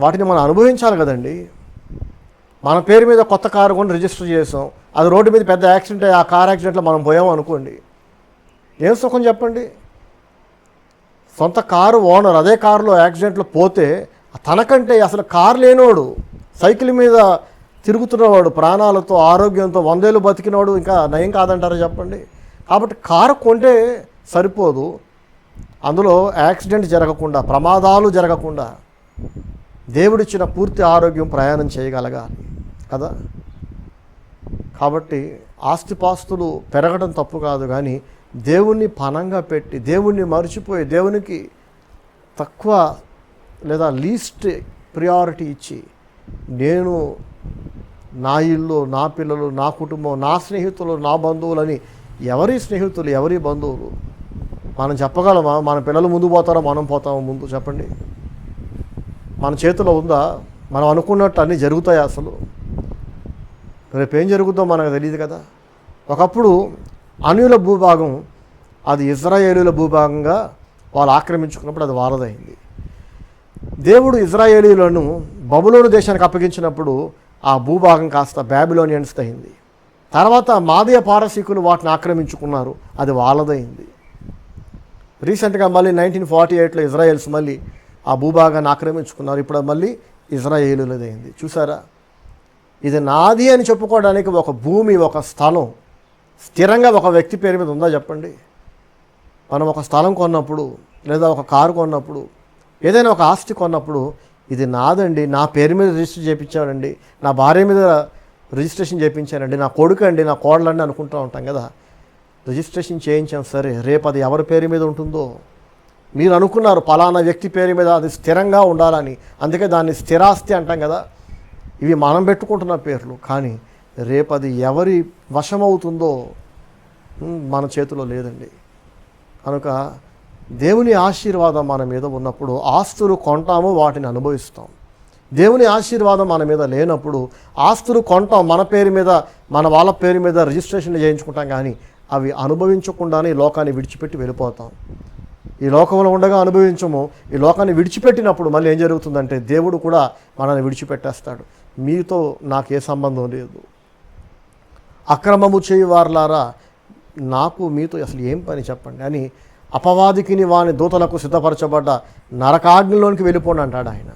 [SPEAKER 1] వాటిని మనం అనుభవించాలి కదండి. మన పేరు మీద కొత్త కారు కొని రిజిస్టర్ చేసాం, అది రోడ్డు మీద పెద్ద యాక్సిడెంట్ అయ్యి ఆ కార్ యాక్సిడెంట్లో మనం పోయాం అనుకోండి, ఏం సుఖం చెప్పండి? సొంత కారు ఓనర్ అదే కారులో యాక్సిడెంట్లో పోతే తనకంటే అసలు కారు లేనివాడు, సైకిల్ మీద తిరుగుతున్నవాడు, ప్రాణాలతో ఆరోగ్యంతో 100 ఏళ్ళు బతికినవాడు ఇంకా నయం కాదంటారా చెప్పండి? కాబట్టి కారు కొంటే సరిపోదు, అందులో యాక్సిడెంట్ జరగకుండా, ప్రమాదాలు జరగకుండా దేవుడిచ్చిన పూర్తి ఆరోగ్యం ప్రయాణం చేయగలగాలి కదా. కాబట్టి ఆస్తిపాస్తులు పెరగడం తప్పు కాదు, కానీ దేవుణ్ణి పణంగా పెట్టి, దేవుణ్ణి మర్చిపోయి, దేవునికి తక్కువ లేదా లీస్ట్ ప్రియారిటీ ఇచ్చి, నేను, నా ఇల్లు, నా పిల్లలు, నా కుటుంబం, నా స్నేహితులు, నా బంధువులని, ఎవరి స్నేహితులు, ఎవరి బంధువులు మనం చెప్పగలమా? మన పిల్లలు ముందు పోతారో మనం పోతామో ముందు చెప్పండి? మన చేతిలో ఉందా? మనం అనుకున్నట్టు అన్నీ జరుగుతాయి? అసలు రేపేం జరుగుతుందో మనకు తెలియదు కదా. ఒకప్పుడు అన్యుల భూభాగం అది ఇజ్రాయేలీల భూభాగంగా వాళ్ళు ఆక్రమించుకున్నప్పుడు అది వారదైంది. దేవుడు ఇజ్రాయేలీలను బబులోను దేశానికి అప్పగించినప్పుడు ఆ భూభాగం కాస్త బాబిలోనియన్స్ అయింది. తర్వాత మాదీయ పారసీకులు వాటిని ఆక్రమించుకున్నారు, అది వాళ్ళదైంది. రీసెంట్గా మళ్ళీ 1948లో ఇజ్రాయెల్స్ మళ్ళీ ఆ భూభాగాన్ని ఆక్రమించుకున్నారు, ఇప్పుడు మళ్ళీ ఇజ్రాయేలులదైంది. చూసారా, ఇది నాది అని చెప్పుకోవడానికి ఒక భూమి, ఒక స్థలం స్థిరంగా ఒక వ్యక్తి పేరు మీద ఉందా చెప్పండి? మనం ఒక స్థలం కొన్నప్పుడు, లేదా ఒక కారు కొన్నప్పుడు, ఏదైనా ఒక ఆస్తి కొన్నప్పుడు, ఇది నాదండి, నా పేరు మీద రిజిస్టర్ చేయించానండి, నా భార్య మీద రిజిస్ట్రేషన్ చేయించానండి, నా కొడుకు అండి, నా కోడలండి అనుకుంటూ ఉంటాం కదా. రిజిస్ట్రేషన్ చేయించాం సరే, రేపు అది ఎవరి పేరు మీద ఉంటుందో? మీరు అనుకున్నారు పలానా వ్యక్తి పేరు మీద అది స్థిరంగా ఉండాలని, అందుకే దాన్ని స్థిరాస్తి అంటాం కదా. ఇవి మనం పెట్టుకుంటున్న పేర్లు, కానీ రేపు అది ఎవరి వశమవుతుందో మన చేతిలో లేదండి. కనుక దేవుని ఆశీర్వాదం మన మీద ఉన్నప్పుడు ఆస్తులు కొంటాము, వాటిని అనుభవిస్తాం. దేవుని ఆశీర్వాదం మన మీద లేనప్పుడు ఆస్తులు కొంటాం, మన పేరు మీద, మన వాళ్ళ పేరు మీద రిజిస్ట్రేషన్ చేయించుకుంటాం, కానీ అవి అనుభవించకుండానే ఈ లోకాన్ని విడిచిపెట్టి వెళ్ళిపోతాం. ఈ లోకంలో ఉండగా అనుభవించము, ఈ లోకాన్ని విడిచిపెట్టినప్పుడు మళ్ళీ ఏం జరుగుతుందంటే దేవుడు కూడా మనల్ని విడిచిపెట్టేస్తాడు. మీతో నాకు ఏ సంబంధం లేదు, అక్రమము చేయువారులారా నాకు మీతో అసలు ఏం పని చెప్పండి అని అపవాదికిని వాని దూతలకు సిద్ధపరచబడ్డ నరకాగ్నిలోనికి వెళ్ళిపోండి అంటాడు ఆయన.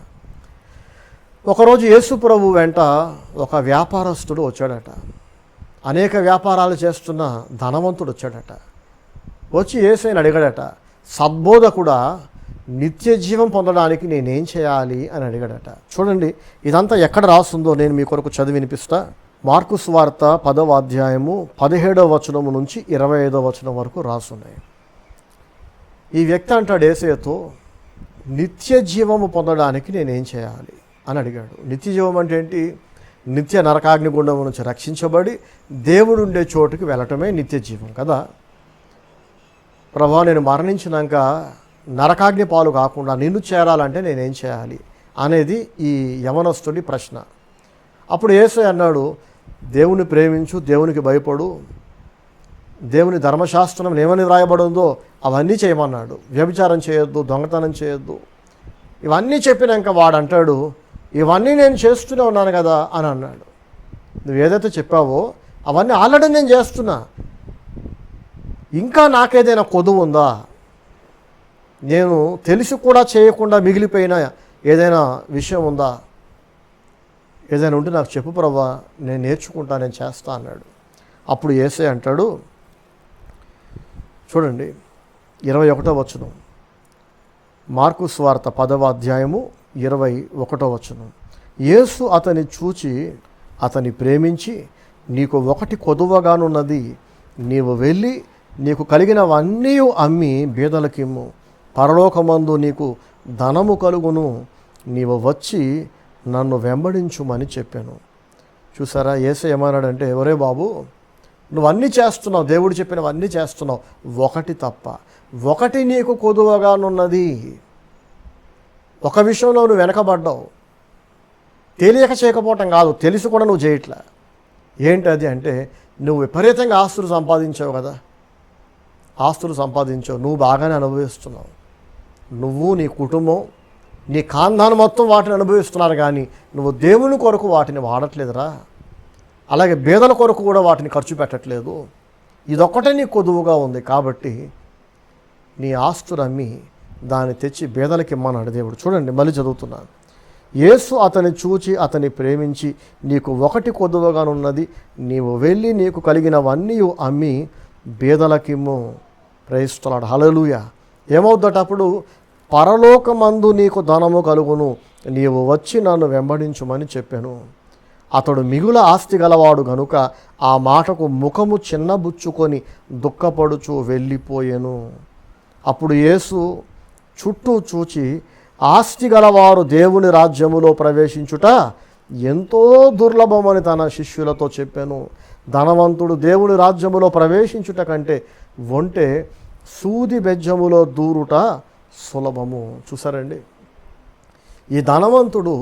[SPEAKER 1] ఒకరోజు యేసు ప్రభు వెంట ఒక వ్యాపారస్తుడు వచ్చాడట. అనేక వ్యాపారాలు చేస్తున్న ధనవంతుడు వచ్చాడట. వచ్చి యేసుని అడిగాడట, సద్బోధకుడా, నిత్య జీవం పొందడానికి నేనేం చేయాలి అని అడిగాడట. చూడండి, ఇదంతా ఎక్కడ రాస్తుందో నేను మీ కొరకు చదివి వినిపిస్తా. మార్కు సువార్త 10వ అధ్యాయము 17వ వచనము నుంచి 25వ వచనం వరకు రాస్తున్నాయి. ఈ వ్యక్తి అంటాడు యేసయ్యతో, నిత్య జీవము పొందడానికి నేనేం చేయాలి అని అడిగాడు. నిత్య జీవం అంటే ఏంటి? నిత్య నరకాగ్నిగుండం నుంచి రక్షించబడి దేవుడు ఉండే చోటుకి వెళ్ళటమే నిత్య జీవం కదా. ప్రభువా, నేను మరణించినాక నరకాగ్ని పాలు కాకుండా నిన్ను చేరాలంటే నేనేం చేయాలి అనేది ఈ యవనస్తుడి ప్రశ్న. అప్పుడు యేసయ్య అన్నాడు, దేవుని ప్రేమించు, దేవునికి భయపడు, దేవుని ధర్మశాస్త్రం ఏమని వ్రాయబడిందో అవన్నీ చేయమన్నాడు. వ్యభిచారం చేయొద్దు, దొంగతనం చేయొద్దు, ఇవన్నీ చెప్పినాక వాడు అంటాడు, ఇవన్నీ నేను చేస్తూనే ఉన్నాను కదా అని అన్నాడు. నువ్వు ఏదైతే చెప్పావో అవన్నీ ఆల్రెడీ నేను చేస్తున్నా, ఇంకా నాకేదైనా కొదువు ఉందా? నేను తెలిసి కూడా చేయకుండా మిగిలిపోయిన ఏదైనా విషయం ఉందా? ఏదైనా ఉంటే నాకు చెప్పు ప్రభువా, నేను నేర్చుకుంటా, నేను చేస్తా అన్నాడు. అప్పుడు యేసయ్య అంటాడు, చూడండి 21వ వచనం, మార్కు సువార్త 10వ అధ్యాయము 21వ వచనం. యేసు అతని చూచి అతని ప్రేమించి, నీకు ఒకటి కొదువగానున్నది, నీవు వెళ్ళి నీకు కలిగినవన్నీ అమ్మి బీదలకిమ్ము, పరలోకమందు నీకు ధనము కలుగును, నీవు వచ్చి నన్ను వెంబడించుమని చెప్పాను. చూసారా, యేసయ్య ఏమన్నాడంటే, ఒరే బాబు, నువ్వు అన్నీ చేస్తున్నావు, దేవుడు చెప్పినవన్నీ చేస్తున్నావు, ఒకటి తప్ప, ఒకటి నీకు కొదువగానున్నది. ఒక విషయంలో నువ్వు వెనకబడ్డావు, తెలియక చేయకపోవటం కాదు, తెలిసి కూడా నువ్వు చేయట్లా. ఏంటది అంటే, నువ్వు విపరీతంగా ఆస్తులు సంపాదించావు కదా, ఆస్తులు సంపాదించావు, నువ్వు బాగానే అనుభవిస్తున్నావు, నువ్వు నీ కుటుంబం నీ ఖాందానం మొత్తం వాటిని అనుభవిస్తున్నారు, కానీ నువ్వు దేవుని కొరకు వాటిని వాడట్లేదురా, అలాగే బేదల కొరకు కూడా వాటిని ఖర్చు పెట్టట్లేదు. ఇదొక్కటే నీ కొదువుగా ఉంది, కాబట్టి నీ ఆస్తులు అమ్మి దాన్ని తెచ్చి బేదలకి ఇమ్మన్నాడు దేవుడు. చూడండి, మళ్ళీ చదువుతున్నాను. యేసు అతని చూచి అతని ప్రేమించి, నీకు ఒకటి కొదువగానున్నది, నీవు వెళ్ళి నీకు కలిగినవన్నీ అమ్మి బేదలకిమ్ము. ప్రైస్తలాడు, హల్లెలూయా. ఏమవుద్దట అప్పుడు? పరలోకమందు నీకు ధనము కలుగును, నీవు వచ్చి నన్ను వెంబడించుమని చెప్పాను. అతడు మిగుల ఆస్తి గలవాడు గనుక ఆ మాటకు ముఖము చిన్నబుచ్చుకొని దుఃఖపడుచు వెళ్ళిపోయెను. అప్పుడు యేసు చుట్టూ చూచి, ఆస్తి గలవారు దేవుని రాజ్యములో ప్రవేశించుట ఎంతో దుర్లభమని తన శిష్యులతో చెప్పాను. ధనవంతుడు దేవుని రాజ్యములో ప్రవేశించుట కంటే ఒంటే సూది బెజ్జములో దూరుట సులభము. చూసారండి, ఈ ధనవంతుడు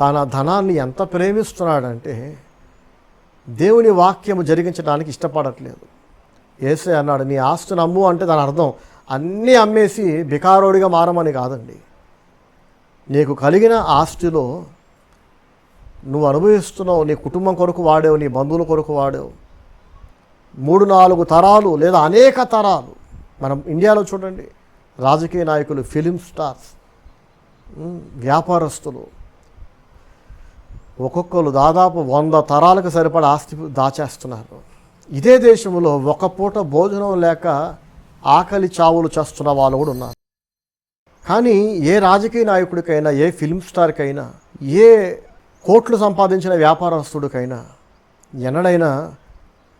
[SPEAKER 1] తన ధనాన్ని ఎంత ప్రేమిస్తున్నాడంటే దేవుని వాక్యము జరిగించడానికి ఇష్టపడట్లేదు. యేసయ్య అన్నాడు, నీ ఆస్తిని అమ్ము అంటే దాని అర్థం అన్నీ అమ్మేసి బికారోడిగా మారమని కాదండి. నీకు కలిగిన ఆస్తిలో నువ్వు అనుభవిస్తున్నావు, నీ కుటుంబం కొరకు వాడావు, నీ బంధువుల కొరకు వాడావు. 3-4 తరాలు లేదా అనేక తరాలు. మనం ఇండియాలో చూడండి, రాజకీయ నాయకులు, ఫిలిం స్టార్స్, వ్యాపారస్తులు ఒక్కొక్కరు దాదాపు 100 తరాలకు సరిపడా ఆస్తి దాచేస్తున్నారు. ఇదే దేశంలో ఒక పూట భోజనం లేక ఆకలి చావులు చేస్తున్న వాళ్ళు కూడా ఉన్నారు. కానీ ఏ రాజకీయ నాయకుడికైనా, ఏ ఫిలిం స్టార్కైనా, ఏ కోట్లు సంపాదించిన వ్యాపారస్తుడికైనా ఎన్నడైనా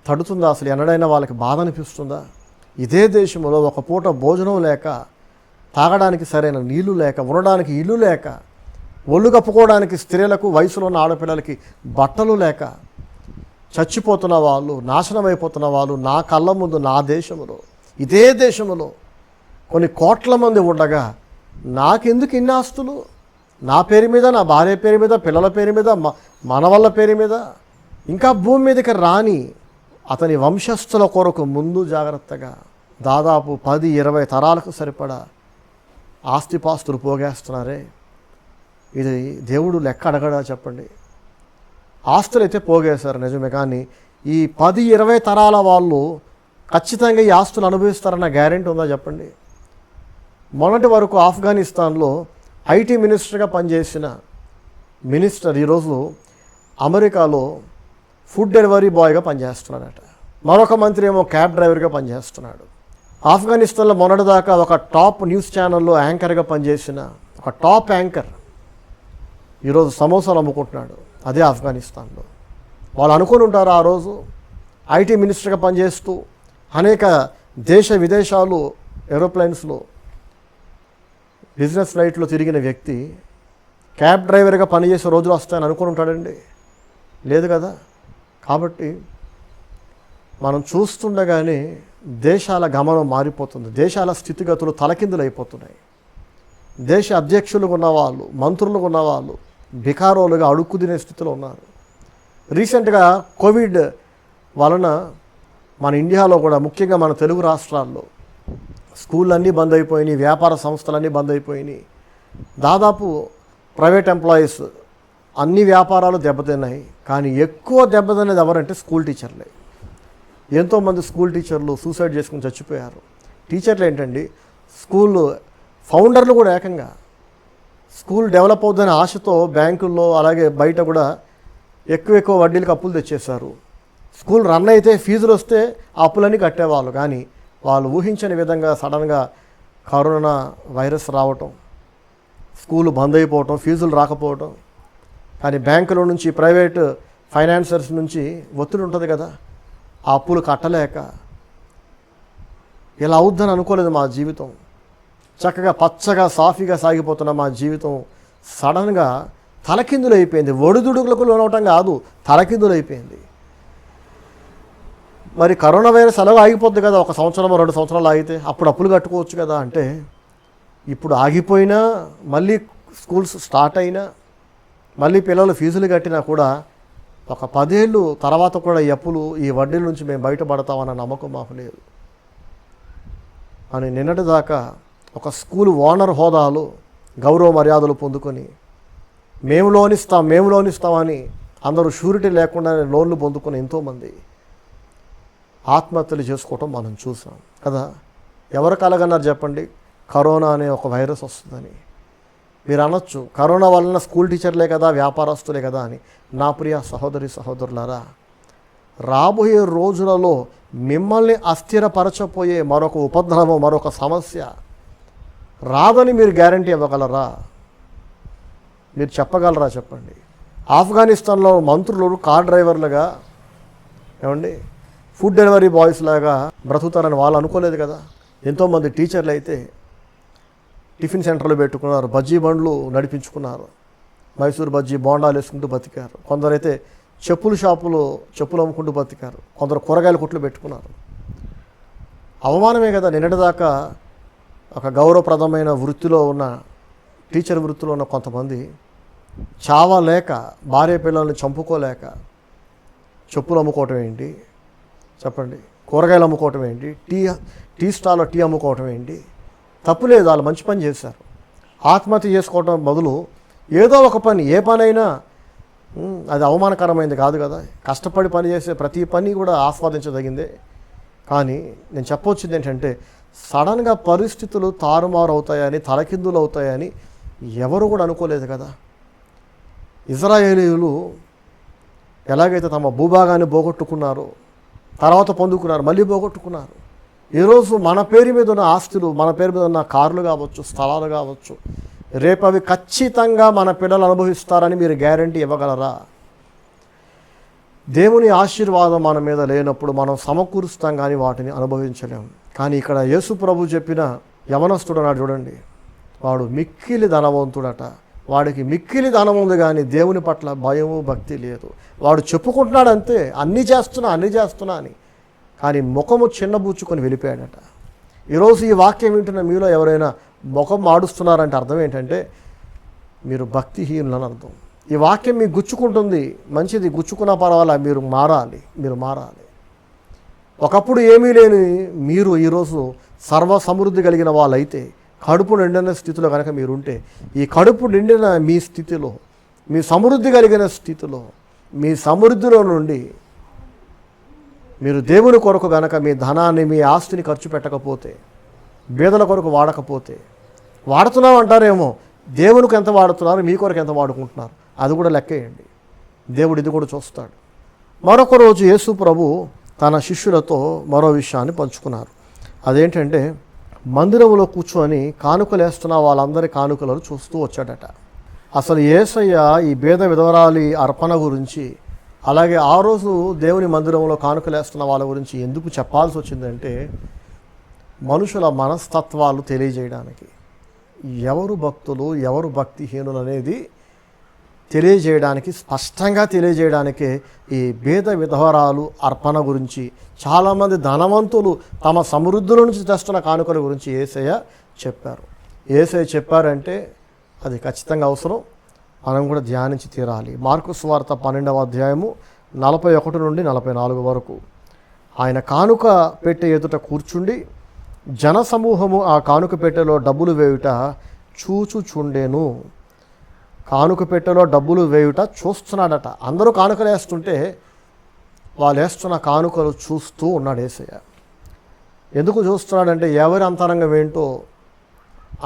[SPEAKER 1] తడుతుందా? అసలు ఎన్నడైనా వాళ్ళకి బాధ అనిపిస్తుందా? ఇదే దేశంలో ఒక పూట భోజనం లేక, తాగడానికి సరైన నీళ్లు లేక, ఉండడానికి ఇల్లు లేక, ఒళ్ళు కప్పుకోవడానికి స్త్రీలకు, వయసులో ఉన్న ఆడపిల్లలకి బట్టలు లేక చచ్చిపోతున్న వాళ్ళు, నాశనం అయిపోతున్న వాళ్ళు నా కళ్ళ ముందు, నా దేశంలో, ఇదే దేశంలో కొన్ని కోట్ల మంది ఉండగా నాకెందుకు ఇన్ని ఆస్తులు? నా పేరు మీద, నా భార్య పేరు మీద, పిల్లల పేరు మీద, మనవళ్ళ పేరు మీద, ఇంకా భూమి మీదకి రాని అతని వంశస్థుల కొరకు ముందు జాగ్రత్తగా దాదాపు 10-20 తరాలకు సరిపడా ఆస్తిపాస్తులు పోగేస్తున్నారే. ఇది దేవుడు లెక్క అడగడా చెప్పండి? ఆస్తులు అయితే పోగేశారు నిజమే, కానీ ఈ 10-20 తరాల వాళ్ళు ఖచ్చితంగా ఈ ఆస్తులు అనుభవిస్తారన్న గ్యారెంటీ ఉందా చెప్పండి? మొన్నటి వరకు ఆఫ్ఘనిస్తాన్లో ఐటీ మినిస్టర్గా పనిచేసిన మినిస్టర్ ఈరోజు అమెరికాలో ఫుడ్ డెలివరీ బాయ్గా పనిచేస్తున్నాడట. మరొక మంత్రి ఏమో క్యాబ్ డ్రైవర్గా పనిచేస్తున్నాడు. ఆఫ్ఘనిస్తాన్లో మొన్నటిదాకా ఒక టాప్ న్యూస్ ఛానల్లో యాంకర్గా పనిచేసిన ఒక టాప్ యాంకర్ ఈరోజు సమోసాలు అమ్ముకుంటున్నాడు అదే ఆఫ్ఘనిస్తాన్లో. వాళ్ళు అనుకుని ఉంటారు ఆ రోజు ఐటీ మినిస్టర్గా పనిచేస్తూ అనేక దేశ విదేశాలు ఏరోప్లేన్స్లో, బిజినెస్ ఫ్లైట్లో తిరిగిన వ్యక్తి క్యాబ్ డ్రైవర్గా పనిచేసే రోజులు వస్తాయని అనుకుని ఉంటాడండి? లేదు కదా. కాబట్టి మనం చూస్తుండగానే దేశాల గమనం మారిపోతుంది, దేశాల స్థితిగతులు తలకిందులు అయిపోతున్నాయి. దేశ అధ్యక్షులుగా ఉన్నవాళ్ళు, మంత్రులుగా ఉన్నవాళ్ళు బికారోలుగా అడుక్కు తినే స్థితిలో ఉన్నారు. రీసెంట్గా కోవిడ్ వలన మన ఇండియాలో కూడా, ముఖ్యంగా మన తెలుగు రాష్ట్రాల్లో స్కూళ్ళన్నీ బంద్ అయిపోయినాయి, వ్యాపార సంస్థలన్నీ బంద్ అయిపోయినాయి. దాదాపు ప్రైవేట్ ఎంప్లాయీస్ అన్ని వ్యాపారాలు దెబ్బతిన్నాయి. కానీ ఎక్కువ దెబ్బతిన్నది ఎవరంటే స్కూల్ టీచర్లే. ఎంతోమంది స్కూల్ టీచర్లు సూసైడ్ చేసుకుని చచ్చిపోయారు. టీచర్లు ఏంటండి, స్కూల్ ఫౌండర్లు కూడా ఏకంగా స్కూల్ డెవలప్ అవుతుందనే ఆశతో బ్యాంకుల్లో అలాగే బయట కూడా ఎక్కువ వడ్డీలకు అప్పులు తెచ్చేశారు. స్కూల్ రన్ అయితే ఫీజులు వస్తే ఆ అప్పులన్నీ కట్టేవాళ్ళు. కానీ వాళ్ళు ఊహించని విధంగా సడన్గా కరోనా వైరస్ రావటం, స్కూలు బంద్ అయిపోవటం, ఫీజులు రాకపోవటం. కానీ బ్యాంకుల నుంచి, ప్రైవేట్ ఫైనాన్సర్స్ నుంచి ఒత్తిడి ఉంటుంది కదా, ఆ అప్పులు కట్టలేక ఇలా అవుద్దని అనుకోలేదు మా జీవితం. చక్కగా పచ్చగా సాఫీగా సాగిపోతున్న మా జీవితం సడన్గా తలకిందులు అయిపోయింది. ఒడిదుడుకులకు లోనవటం కాదు, తలకిందులు అయిపోయింది. మరి కరోనా వైరస్ అలాగే ఆగిపోద్ది కదా, 1 సంవత్సరం 2 సంవత్సరాలు ఆగితే అప్పుడు అప్పులు కట్టుకోవచ్చు కదా. అంటే ఇప్పుడు ఆగిపోయినా, మళ్ళీ స్కూల్స్ స్టార్ట్ అయినా, మళ్ళీ పిల్లలు ఫీజులు కట్టినా కూడా ఒక 10 ఏళ్ళు తర్వాత కూడా ఈ అప్పులు, ఈ వడ్డీల నుంచి మేము బయటపడతామన్న నమ్మకం మాకు లేదు అని నిన్నటిదాకా ఒక స్కూల్ ఓనర్ హోదాలో గౌరవ మర్యాదలు పొందుకొని మేము లోనిస్తామని అందరూ షూరిటీ లేకుండా లోన్లు పొందుకుని ఎంతోమంది ఆత్మహత్యలు చేసుకోవటం మనం చూసాం కదా. ఎవరు కలగన్నారు చెప్పండి కరోనా అనే ఒక వైరస్ వస్తుందని? మీరు అనొచ్చు కరోనా వలన స్కూల్ టీచర్లే కదా, వ్యాపారస్తులే కదా అని. నా ప్రియ సహోదరి సహోదరులారా, రాబోయే రోజులలో మిమ్మల్ని అస్థిరపరచపోయే మరొక ఉపద్రవం, మరొక సమస్య రాదని మీరు గ్యారంటీ ఇవ్వగలరా? మీరు చెప్పగలరా చెప్పండి? ఆఫ్ఘనిస్తాన్లో మంత్రులు కార్ డ్రైవర్లుగా, ఏమండి ఫుడ్ డెలివరీ బాయ్స్ లాగా బ్రతుకుతారని వాళ్ళు అనుకోలేదు కదా. ఎంతోమంది టీచర్లు అయితే టిఫిన్ సెంటర్లు పెట్టుకున్నారు, బజ్జీ బండ్లు నడిపించుకున్నారు, మైసూర్ బజ్జీ బోండాలు వేసుకుంటూ బతికారు. కొందరైతే చెప్పులు అమ్ముకుంటూ బతికారు, కొందరు కూరగాయల కొట్లు పెట్టుకున్నారు. అవమానమే కదా. నిన్నటిదాకా ఒక గౌరవప్రదమైన వృత్తిలో ఉన్న, టీచర్ వృత్తిలో ఉన్న కొంతమంది చావలేక, భార్య పిల్లల్ని చంపుకోలేక చెప్పులు అమ్ముకోవటం ఏంటి చెప్పండి, కూరగాయలు అమ్ముకోవటం ఏంటి, టీ స్టాల్లో టీ అమ్ముకోవటం ఏంటి? తప్పు లేదు, వాళ్ళు మంచి పని చేశారు. ఆత్మహత్య చేసుకోవటం బదులు ఏదో ఒక పని, ఏ పనైనా అది అవమానకరమైంది కాదు కదా. కష్టపడి పని చేసే ప్రతి పని కూడా ఆస్వాదించదగిందే. కానీ నేను చెప్పొచ్చింది ఏంటంటే, సడన్గా పరిస్థితులు తారుమారు అవుతాయని, తలకిందులు అవుతాయని ఎవరు కూడా అనుకోలేదు కదా. ఇజ్రాయేలీయులు ఎలాగైతే తమ భూభాగాన్ని పోగొట్టుకున్నారో, తర్వాత పొందుకున్నారు, మళ్ళీ పోగొట్టుకున్నారు. ఈరోజు మన పేరు మీద ఉన్న ఆస్తులు, మన పేరు మీద ఉన్న కార్లు కావచ్చు, స్థలాలు కావచ్చు, రేపు అవి ఖచ్చితంగా మన పిల్లలు అనుభవిస్తారని మీరు గ్యారంటీ ఇవ్వగలరా? దేవుని ఆశీర్వాదం మన మీద లేనప్పుడు మనం సమకూరుస్తాం, కానీ వాటిని అనుభవించలేము. కానీ ఇక్కడ యేసు ప్రభు చెప్పిన యవనస్తుడు అన్నాడు చూడండి, వాడు మిక్కిలి ధనవంతుడట. వాడికి మిక్కిలి ధనం ఉంది కానీ దేవుని పట్ల భయము భక్తి లేదు. వాడు చెప్పుకుంటున్నాడు అంతే, అన్నీ చేస్తున్నా అని, కానీ ముఖము చిన్నబూచుకొని వెళ్ళిపోయాడట. ఈరోజు ఈ వాక్యం వింటున్న మీలో ఎవరైనా ముఖం మాడుస్తున్నారంటే అర్థం ఏంటంటే మీరు భక్తిహీనులని అర్థం. ఈ వాక్యం మీకు గుచ్చుకుంటుంది, మంచిది, గుచ్చుకున్నా పర్వాలా, మీరు మారాలి. ఒకప్పుడు ఏమీ లేని మీరు ఈరోజు సర్వ సమృద్ధి కలిగిన వాళ్ళైతే, కడుపు నిండిన స్థితిలో కనుక మీరుంటే, ఈ కడుపు నిండిన మీ స్థితిలో, మీ సమృద్ధి కలిగిన స్థితిలో, మీ సమృద్ధిలో నుండి మీరు దేవుని కొరకు గనక మీ ధనాన్ని, మీ ఆస్తిని ఖర్చు పెట్టకపోతే, బీదల కొరకు వాడకపోతే, వాడుతున్నాం అంటారేమో, దేవునికి ఎంత వాడుతున్నారు, మీ కొరకు ఎంత వాడుకుంటున్నారు, అది కూడా లెక్కేయండి. దేవుడు ఇది కూడా చూస్తాడు. మరొక రోజు యేసు ప్రభు తన శిష్యులతో మరో విషయాన్ని పంచుకున్నారు. అదేంటంటే, మందిరంలో కూర్చొని కానుకలేస్తున్న వాళ్ళందరి కానుకలను చూస్తూ వచ్చాడట. అసలు యేసయ్య ఈ బీద విధవరాలి అర్పణ గురించి, అలాగే ఆ రోజు దేవుని మందిరంలో కానుకలేస్తున్న వాళ్ళ గురించి ఎందుకు చెప్పాల్సి వచ్చిందంటే, మనుషుల మనస్తత్వాలు తెలియజేయడానికి, ఎవరు భక్తులు ఎవరు భక్తిహీనులు అనేది తెలియజేయడానికి, స్పష్టంగా తెలియజేయడానికే ఈ బీద విధవరాలు అర్పణ గురించి, చాలామంది ధనవంతులు తమ సమృద్ధుల నుంచి తెస్తున్న కానుకల గురించి యేసయ్య చెప్పారు. యేసయ్య చెప్పారంటే అది ఖచ్చితంగా అవసరం, మనం కూడా ధ్యానించి తీరాలి. మార్కు సువార్త 12వ అధ్యాయము 41 నుండి 44 వరకు. ఆయన కానుక పెట్టె ఎదుట కూర్చుండి జనసమూహము ఆ కానుక పెట్టెలో డబ్బులు వేయుట చూచుచుండెను. కానుక పెట్టెలో డబ్బులు వేయుట చూస్తున్నాడట. అందరూ కానుకలు వేస్తుంటే వాళ్ళు వేస్తున్న కానుకలు చూస్తూ ఉన్నాడు యేసయ్య. ఎందుకు చూస్తున్నాడంటే ఎవరి అంతరంగం ఏంటో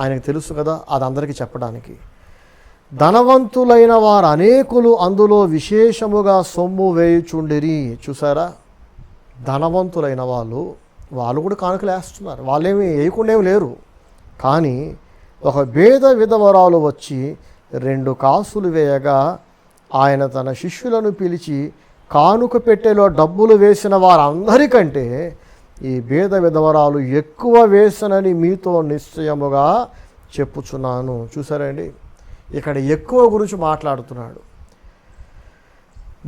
[SPEAKER 1] ఆయనకు తెలుసు కదా, అది అందరికీ చెప్పడానికి. ధనవంతులైన వారు అనేకులు అందులో విశేషముగా సొమ్ము వేయుచుండిరి. చూసారా, ధనవంతులైన వాళ్ళు కూడా కానుకలు వేస్తున్నారు, వాళ్ళేమి వేయకుండా ఏమి లేరు. కానీ ఒక బీద విధవరాలు వచ్చి 2 కాసులు వేయగా ఆయన తన శిష్యులను పిలిచి, కానుక పెట్టెలో డబ్బులు వేసిన వారందరికంటే ఈ బీద విధవరాలు ఎక్కువ వేసనని మీతో నిశ్చయముగా చెప్పుచున్నాను. చూసారండి, ఇక్కడ ఎక్కువ గురించి మాట్లాడుతున్నాడు.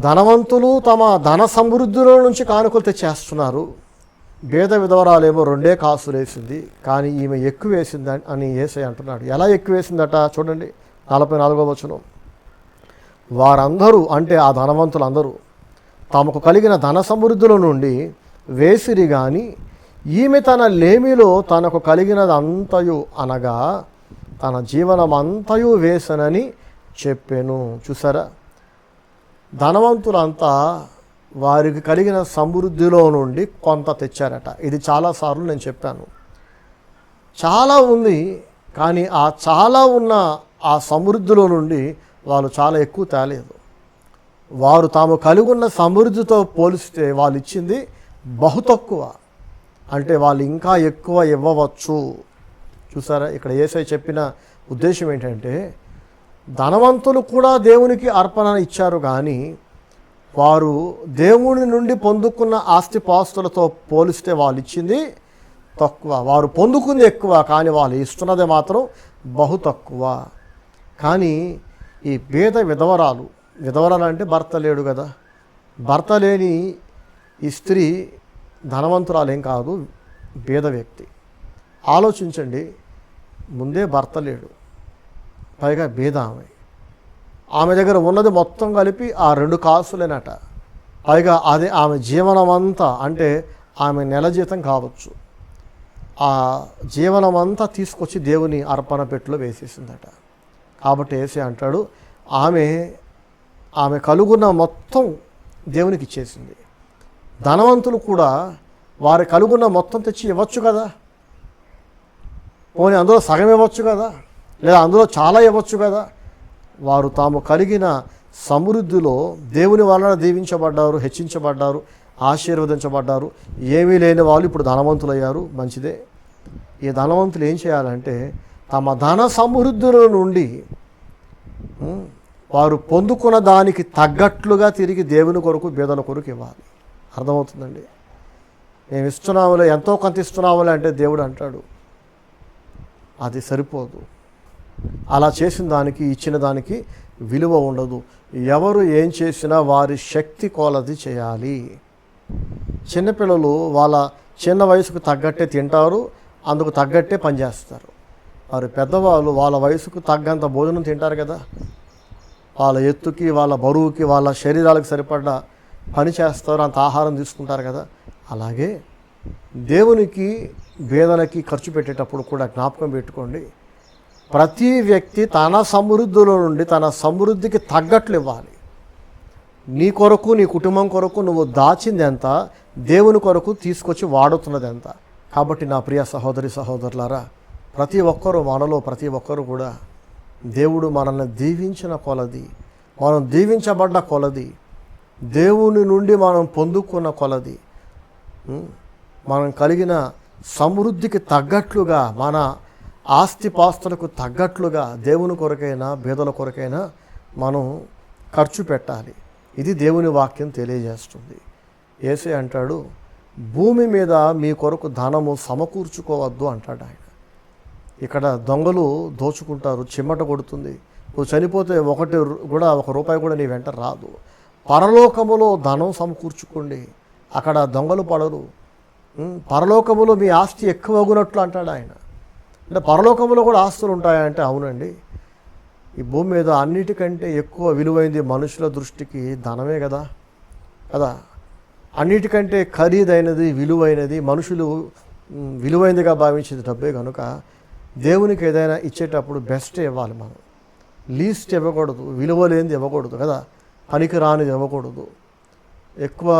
[SPEAKER 1] ధనవంతులు తమ ధన సమృద్ధిలో నుంచి కానుకలు తెచ్చేస్తున్నారు, బీద విధవరాలేమో 2 కాసులు వేసింది, కానీ ఈమె ఎక్కువ వేసింది అని యేసయ్య అంటున్నాడు. ఎలా ఎక్కువ వేసిందట చూడండి, 44వ వచనం. వారందరూ అంటే ఆ ధనవంతులందరూ తమకు కలిగిన ధన సమృద్ధిలో నుండి వేసిరి, కానీ ఈమె తన లేమిలో తనకు కలిగినదంతయు అనగా తన జీవనమంతయు వేసనని చెప్పెను. చూసారా, ధనవంతులంతా వారికి కలిగిన సమృద్ధిలో నుండి కొంత తెచ్చారట. ఇది చాలాసార్లు నేను చెప్పాను. చాలా ఉంది, కానీ ఆ చాలా ఉన్న ఆ సమృద్ధిలో నుండి వాళ్ళు చాలా ఎక్కువ తేలేదు. వారు తాము కలిగి ఉన్న సమృద్ధితో పోలిస్తే వాళ్ళు ఇచ్చింది బహు తక్కువ, అంటే వాళ్ళు ఇంకా ఎక్కువ ఇవ్వవచ్చు. చూసారా, ఇక్కడ యేసయ్య చెప్పిన ఉద్దేశం ఏంటంటే, ధనవంతులు కూడా దేవునికి అర్పణ ఇచ్చారు, కానీ వారు దేవుని నుండి పొందుకున్న ఆస్తిపాస్తులతో పోలిస్తే వాళ్ళు ఇచ్చింది తక్కువ. వారు పొందుకుంది ఎక్కువ, కానీ వాళ్ళు ఇస్తున్నది మాత్రం బహు తక్కువ. కానీ ఈ బీద విధవరాలు అంటే భర్త లేడు కదా, భర్త లేని ఈ స్త్రీ ధనవంతురాలేం కాదు, బీద వ్యక్తి. ఆలోచించండి, ముందే భర్త లేడు, పైగా బీద ఆమె దగ్గర ఉన్నది మొత్తం కలిపి ఆ 2 కాసులేనట. పైగా అదే ఆమె జీవనమంతా, అంటే ఆమె నెల జీతం కావచ్చు, ఆ జీవనమంతా తీసుకొచ్చి దేవుని అర్పణ పెట్టులో వేసేసిందట. కాబట్టి యేసయ్య అంటాడు, ఆమె ఆమె కలుగున్న మొత్తం దేవునికి ఇచ్చేసింది. ధనవంతులు కూడా వారి కలుగున్న మొత్తం తెచ్చి ఇవ్వచ్చు కదా, పోనీ అందులో సగం ఇవ్వచ్చు కదా, లేదా అందులో చాలా ఇవ్వచ్చు కదా. వారు తాము కలిగిన సమృద్ధిలో దేవుని వలన దీవించబడ్డారు, హెచ్చించబడ్డారు, ఆశీర్వదించబడ్డారు. ఏమీ లేని వాళ్ళు ఇప్పుడు ధనవంతులయ్యారు, మంచిదే. ఈ ధనవంతులు ఏం చేయాలంటే తమ ధన సమృద్ధుల నుండి వారు పొందుకున్న దానికి తగ్గట్లుగా తిరిగి దేవుని కొరకు, బీదల కొరకు ఇవ్వాలి. అర్థమవుతుందండి? మేము ఇస్తున్నాములే, ఎంతో కొంత ఇస్తున్నాములే అంటే దేవుడు అంటాడు అది సరిపోదు. అలా చేసిన దానికి, ఇచ్చిన దానికి విలువ ఉండదు. ఎవరు ఏం చేసినా వారి శక్తి కొలది చేయాలి. చిన్నపిల్లలు వాళ్ళ చిన్న వయసుకు తగ్గట్టే తింటారు, అందుకు తగ్గట్టే పనిచేస్తారు. వారు పెద్దవాళ్ళు వాళ్ళ వయసుకు తగ్గంత భోజనం తింటారు కదా, వాళ్ళ ఎత్తుకి, వాళ్ళ బరువుకి, వాళ్ళ శరీరాలకు సరిపడ్డ పని చేస్తారు, అంత ఆహారం తీసుకుంటారు కదా. అలాగే దేవునికి, బేదలకి ఖర్చు పెట్టేటప్పుడు కూడా జ్ఞాపకం పెట్టుకోండి, ప్రతి వ్యక్తి తన సమృద్ధిలో నుండి తన సమృద్ధికి తగ్గట్లు ఇవ్వాలి. నీ కొరకు, నీ కుటుంబం కొరకు నువ్వు దాచింది ఎంత, దేవుని కొరకు తీసుకొచ్చి వాడుతున్నది ఎంత. కాబట్టి నా ప్రియ సహోదరి సహోదరులారా, ప్రతి ఒక్కరూ, మనలో ప్రతి ఒక్కరూ కూడా దేవుడు మనల్ని దీవించిన కొలది, మనం దీవించబడ్డ కొలది, దేవుని నుండి మనం పొందుకున్న కొలది, మనం కలిగిన సమృద్ధికి తగ్గట్లుగా, మన ఆస్తిపాస్తులకు తగ్గట్లుగా దేవుని కొరకైనా బీదల కొరకైనా మనం ఖర్చు పెట్టాలి. ఇది దేవుని వాక్యం తెలియజేస్తుంది. యేసే అంటాడు, భూమి మీద మీ కొరకు ధనము సమకూర్చుకోవద్దు అంటాడు ఆయన. ఇక్కడ దొంగలు దోచుకుంటారు, చిమ్మట కొడుతుంది, నువ్వు చనిపోతే ఒక రూపాయి కూడా నీ వెంట రాదు. పరలోకములో ధనం సమకూర్చుకోండి, అక్కడ దొంగలు పడరు. పరలోకములో మీ ఆస్తి ఎక్కువగునట్లు అంటాడు ఆయన. అంటే పరలోకములో కూడా ఆస్తులు ఉంటాయంటే అవునండి. ఈ భూమి మీద అన్నిటికంటే ఎక్కువ విలువైంది మనుషుల దృష్టికి ధనమే కదా. అన్నిటికంటే ఖరీదైనది, విలువైనది, మనుషులు విలువైనదిగా భావించేది డబ్బే కనుక దేవునికి ఏదైనా ఇచ్చేటప్పుడు బెస్ట్ ఇవ్వాలి. మనం లీస్ట్ ఇవ్వకూడదు, విలువ లేనిది ఇవ్వకూడదు కదా, పనికి రానిది ఇవ్వకూడదు. ఎక్కువ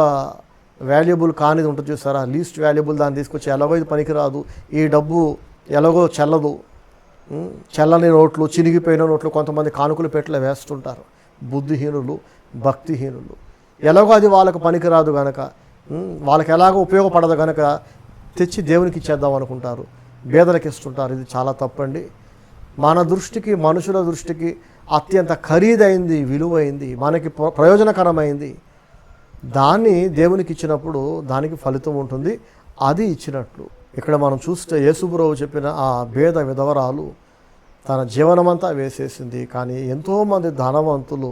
[SPEAKER 1] వాల్యుబుల్ కానిది ఉంటుంది చూసారా, లీస్ట్ వాల్యుబుల్, దాన్ని తీసుకొచ్చి ఎలాగో ఇది పనికిరాదు, ఈ డబ్బు ఎలాగో చెల్లదు, చెల్లని నోట్లు, చినిగిపోయిన నోట్లు కొంతమంది కానుకలు పెట్టలే వేస్తుంటారు. బుద్ధిహీనులు, భక్తిహీనులు. ఎలాగో అది వాళ్ళకు పనికిరాదు కనుక, వాళ్ళకి ఎలాగో ఉపయోగపడదు కనుక తెచ్చి దేవునికి ఇచ్చేద్దాం అనుకుంటారు, బేదలకు ఇస్తుంటారు. ఇది చాలా తప్పండి. మన దృష్టికి, మనుషుల దృష్టికి అత్యంత ఖరీదైంది, విలువైంది, మనకి ప్రయోజనకరమైంది, దాన్ని దేవునికి ఇచ్చినప్పుడు దానికి ఫలితం ఉంటుంది. అది ఇచ్చినట్లు ఇక్కడ మనం చూస్తే యేసుప్రభువు చెప్పిన ఆ బేద విధవరాలు తన జీవనమంతా వేసేసింది. కానీ ఎంతోమంది ధనవంతులు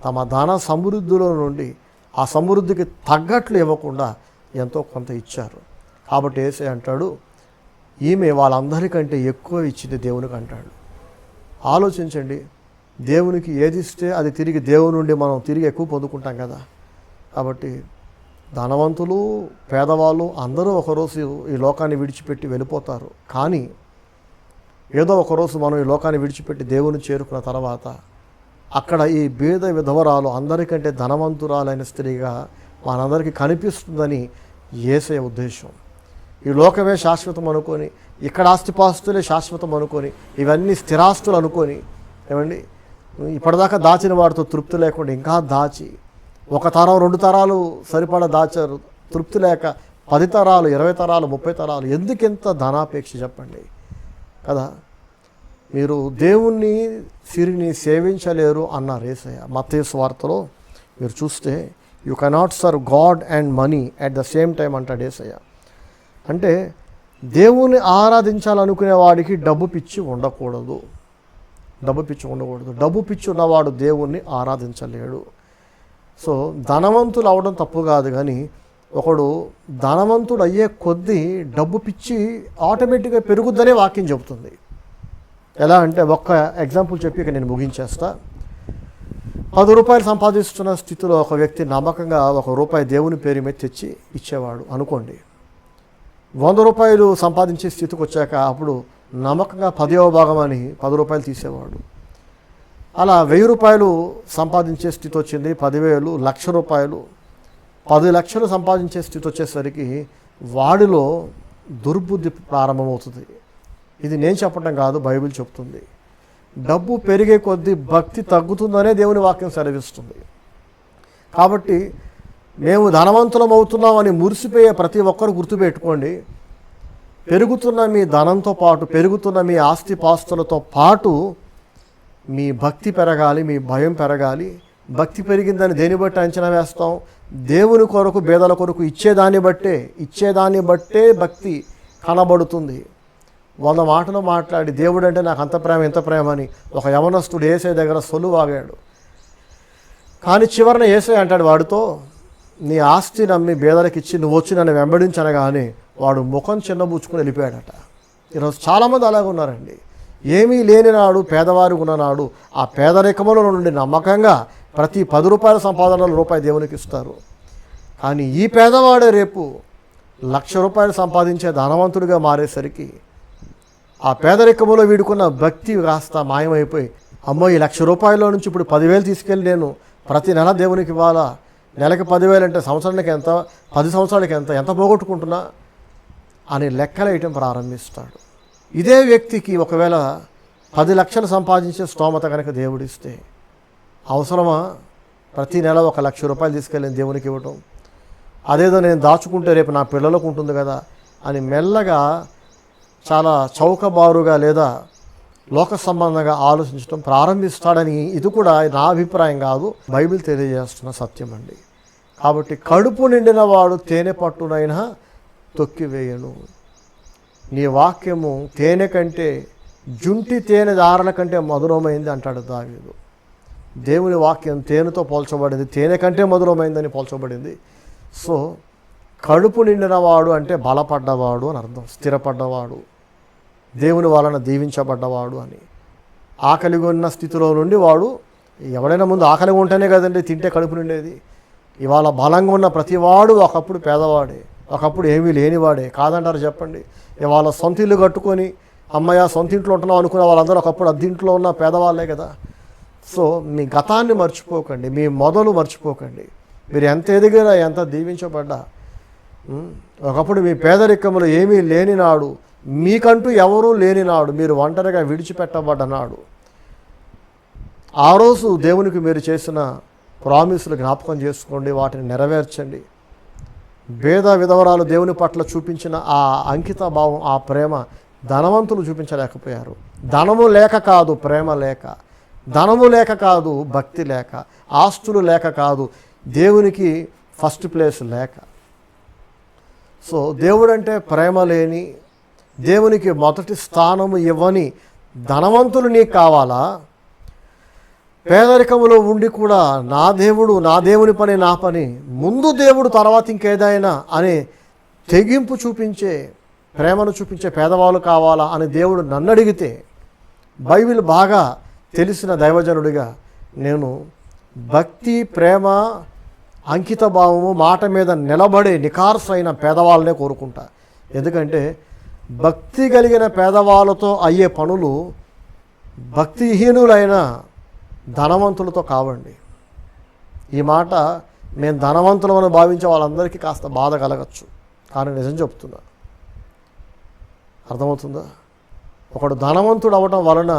[SPEAKER 1] తమ ధన సమృద్ధిలో నుండి ఆ సమృద్ధికి తగ్గట్లు ఇవ్వకుండా ఎంతో కొంత ఇచ్చారు. కాబట్టి యేసే అంటాడు, ఈమె వాళ్ళందరికంటే ఎక్కువ ఇచ్చింది దేవునికి అంటాడు. ఆలోచించండి, దేవునికి ఏది ఇస్తే అది తిరిగి దేవుని నుండి మనం తిరిగి ఎక్కువ పొందుకుంటాం కదా. కాబట్టి ధనవంతులు, పేదవాళ్ళు అందరూ ఒకరోజు ఈ లోకాన్ని విడిచిపెట్టి వెళ్ళిపోతారు. కానీ ఏదో ఒకరోజు మనం ఈ లోకాన్ని విడిచిపెట్టి దేవుని చేరుకున్న తర్వాత అక్కడ ఈ బీద విధవరాలు అందరికంటే ధనవంతురాలైన స్త్రీగా మనందరికీ కనిపిస్తుందని యేసే ఉద్దేశం. ఈ లోకమే శాశ్వతం అనుకొని, ఇక్కడ ఆస్తిపాస్తులే శాశ్వతం అనుకొని, ఇవన్నీ స్థిరాస్తులు అనుకొని, ఏమండి ఇప్పటిదాకా దాచిన వాటితో తృప్తి లేకుండా ఇంకా దాచి, 1 తరం 2 తరాలు సరిపడా దాచారు, తృప్తి లేక 10 తరాలు 20 తరాలు 30 తరాలు. ఎందుకు ఎంత ధనాపేక్ష చెప్పండి కదా. మీరు దేవుణ్ణి, సిరిని సేవించలేరు అన్నారు యేసయ్య. మత్తయి సువార్తలో మీరు చూస్తే you cannot serve God and money at the same time అంటాడు యేసయ్య. అంటే దేవుణ్ణి ఆరాధించాలనుకునే వాడికి డబ్బు పిచ్చి ఉండకూడదు. డబ్బు పిచ్చి ఉన్నవాడు దేవుణ్ణి ఆరాధించలేడు. సో ధనవంతులు అవడం తప్పు కాదు, కానీ ఒకడు ధనవంతుడు అయ్యే కొద్దీ డబ్బు పిచ్చి ఆటోమేటిక్గా పెరుగుద్దనే వాక్యం చెబుతుంది. ఎలా అంటే ఒక్క ఎగ్జాంపుల్ చెప్పి ఇక నేను ముగించేస్తా. 10 రూపాయలు సంపాదిస్తున్న స్థితిలో ఒక వ్యక్తి నమ్మకంగా 1 రూపాయి దేవుని పేరు మీద తెచ్చి ఇచ్చేవాడు అనుకోండి. 100 రూపాయలు సంపాదించే స్థితికి వచ్చాక అప్పుడు నమ్మకంగా 10వ భాగం అని 10 రూపాయలు తీసేవాడు. అలా 1000 రూపాయలు సంపాదించే స్థితి వచ్చింది, 10,000, ₹1,00,000, 10 లక్షలు సంపాదించే స్థితి వచ్చేసరికి వాడిలో దుర్బుద్ధి ప్రారంభమవుతుంది. ఇది నేను చెప్పడం కాదు, బైబిల్ చెప్తుంది. డబ్బు పెరిగే కొద్దీ భక్తి తగ్గుతుందనే దేవుని వాక్యం సెలవిస్తుంది. కాబట్టి మేము ధనవంతులం అవుతున్నామని మురిసిపోయే ప్రతి ఒక్కరు గుర్తుపెట్టుకోండి, పెరుగుతున్న మీ ధనంతో పాటు, పెరుగుతున్న మీ ఆస్తిపాస్తులతో పాటు మీ భక్తి పెరగాలి, మీ భయం పెరగాలి. భక్తి పెరిగిందని దేని బట్టి అంచనా వేస్తాం? దేవుని కొరకు, పేదల కొరకు ఇచ్చేదాన్ని బట్టే భక్తి కనబడుతుంది. 100 మాటలు మాట్లాడి దేవుడు అంటే నాకు అంత ప్రేమ ఇంత ప్రేమ అని ఒక యవనస్తుడు యేసయ్య దగ్గర సొల్లువాగాడు. కానీ చివరన యేసయ్య అంటాడు వాడితో, నీ ఆస్తి నమ్మి పేదలకు ఇచ్చి నువ్వు వచ్చి నన్ను వెంబడించనగానే వాడు ముఖం చిన్నబుచ్చుకుని వెళ్ళిపోయాడట. ఈరోజు చాలామంది అలాగే ఉన్నారండి. ఏమీ లేని నాడు, పేదవారు ఉన్ననాడు ఆ పేదరికముల నుండి నమ్మకంగా ప్రతి 10 రూపాయల సంపాదనలో రూపాయి దేవునికి ఇస్తారు. కానీ ఈ పేదవాడే రేపు ₹1,00,000 సంపాదించే ధనవంతుడిగా మారేసరికి ఆ పేదరికములో వీడుకున్న భక్తి కాస్త మాయమైపోయి, అమ్మో ఈ ₹1,00,000 నుంచి ఇప్పుడు 10,000 తీసుకెళ్ళి నేను ప్రతి నెల దేవునికి ఇవ్వాలా, నెలకి 10,000 అంటే సంవత్సరానికి ఎంత, 10 సంవత్సరాలకి ఎంత పోగొట్టుకుంటున్నా అని లెక్కలేయటం ప్రారంభిస్తాడు. ఇదే వ్యక్తికి ఒకవేళ 10 లక్షలు సంపాదించే స్తోమత కనుక దేవుడిస్తే అవసరమా ప్రతి నెల ₹1,00,000 తీసుకెళ్ళి దేవునికి ఇవ్వటం? అదేదో నేను దాచుకుంటే రేపు నా పిల్లలకు ఉంటుంది కదా అని మెల్లగా చాలా చౌకబారుగా లేదా లోక సంబంధంగా ఆలోచించడం ప్రారంభిస్తాడని, ఇది కూడా నా అభిప్రాయం కాదు, బైబిల్ తెలియజేస్తున్న సత్యం అండి. కాబట్టి కడుపు నిండిన వాడు తేనె పట్టునైనా తొక్కివేయను. నీ వాక్యము తేనె కంటే, జుంటి తేనె దారల కంటే మధురమైంది అంటాడు దావీదు. దేవుని వాక్యం తేనెతో పోల్చబడింది, తేనె కంటే మధురమైందని పోల్చబడింది. సో కడుపు నిండినవాడు అంటే బలపడ్డవాడు అని అర్థం, స్థిరపడ్డవాడు, దేవుని వలన దీవించబడ్డవాడు అని. ఆకలిగా ఉన్న స్థితిలో నుండి వాడు, ఎవడైనా ముందు ఆకలిగా ఉంటేనే కదండి తింటే కడుపు నిండేది. ఇవాళ బలంగా ఉన్న ప్రతివాడు ఒకప్పుడు పేదవాడే, ఒకప్పుడు ఏమీ లేనివాడే కాదంటారు చెప్పండి. ఇవాళ సొంత ఇల్లు కట్టుకొని అమ్మయ్య సొంత ఇంట్లో ఉంటున్నాం అనుకున్న వాళ్ళందరూ ఒకప్పుడు అద్దెంట్లో ఉన్న పేదవాళ్ళే కదా. సో మీ గతాన్ని మర్చిపోకండి, మీ మొదలు మర్చిపోకండి. మీరు ఎంత ఎదిగినా, ఎంత దీవించబడ్డా, ఒకప్పుడు మీ పేదరికములు ఏమీ లేని నాడు, మీకంటూ ఎవరూ లేని నాడు, మీరు ఒంటరిగా విడిచిపెట్టబడ్డనాడు, ఆ రోజు దేవునికి మీరు చేసిన ప్రామిసులు జ్ఞాపకం చేసుకోండి, వాటిని నెరవేర్చండి. భేద విధవరాలు దేవుని పట్ల చూపించిన ఆ అంకిత భావం, ఆ ప్రేమ ధనవంతులు చూపించలేకపోయారు. ధనము లేక కాదు, ప్రేమ లేక, ధనము లేక కాదు, భక్తి లేక, ఆస్తులు లేక కాదు, దేవునికి ఫస్ట్ ప్లేస్ లేక. సో దేవుడంటే ప్రేమ లేని, దేవునికి మొదటి స్థానము ఇవ్వని ధనవంతులు నీకు కావాలా? పేదరికములో ఉండి కూడా నా దేవుడు, నా దేవుని పని, నా పని, ముందు దేవుడు తర్వాత ఇంకేదైనా అనే తెగింపు చూపించే, ప్రేమను చూపించే పేదవాళ్ళు కావాలా అని దేవుడు నన్ను అడిగితే, బైబిల్ బాగా తెలిసిన దైవజనుడిగా నేను భక్తి, ప్రేమ, అంకిత భావము, మాట మీద నిలబడే నిఖార్సైన పేదవాళ్ళనే కోరుకుంటా. ఎందుకంటే భక్తి కలిగిన పేదవాళ్ళతో అయ్యే పనులు భక్తిహీనులైన ధనవంతులతో కావండి. ఈ మాట నేను ధనవంతులమని భావించే వాళ్ళందరికీ కాస్త బాధ కలగచ్చు, కానీ నిజం చెప్తున్నా. అర్థమవుతుందా? ఒకడు ధనవంతుడు అవ్వటం వలన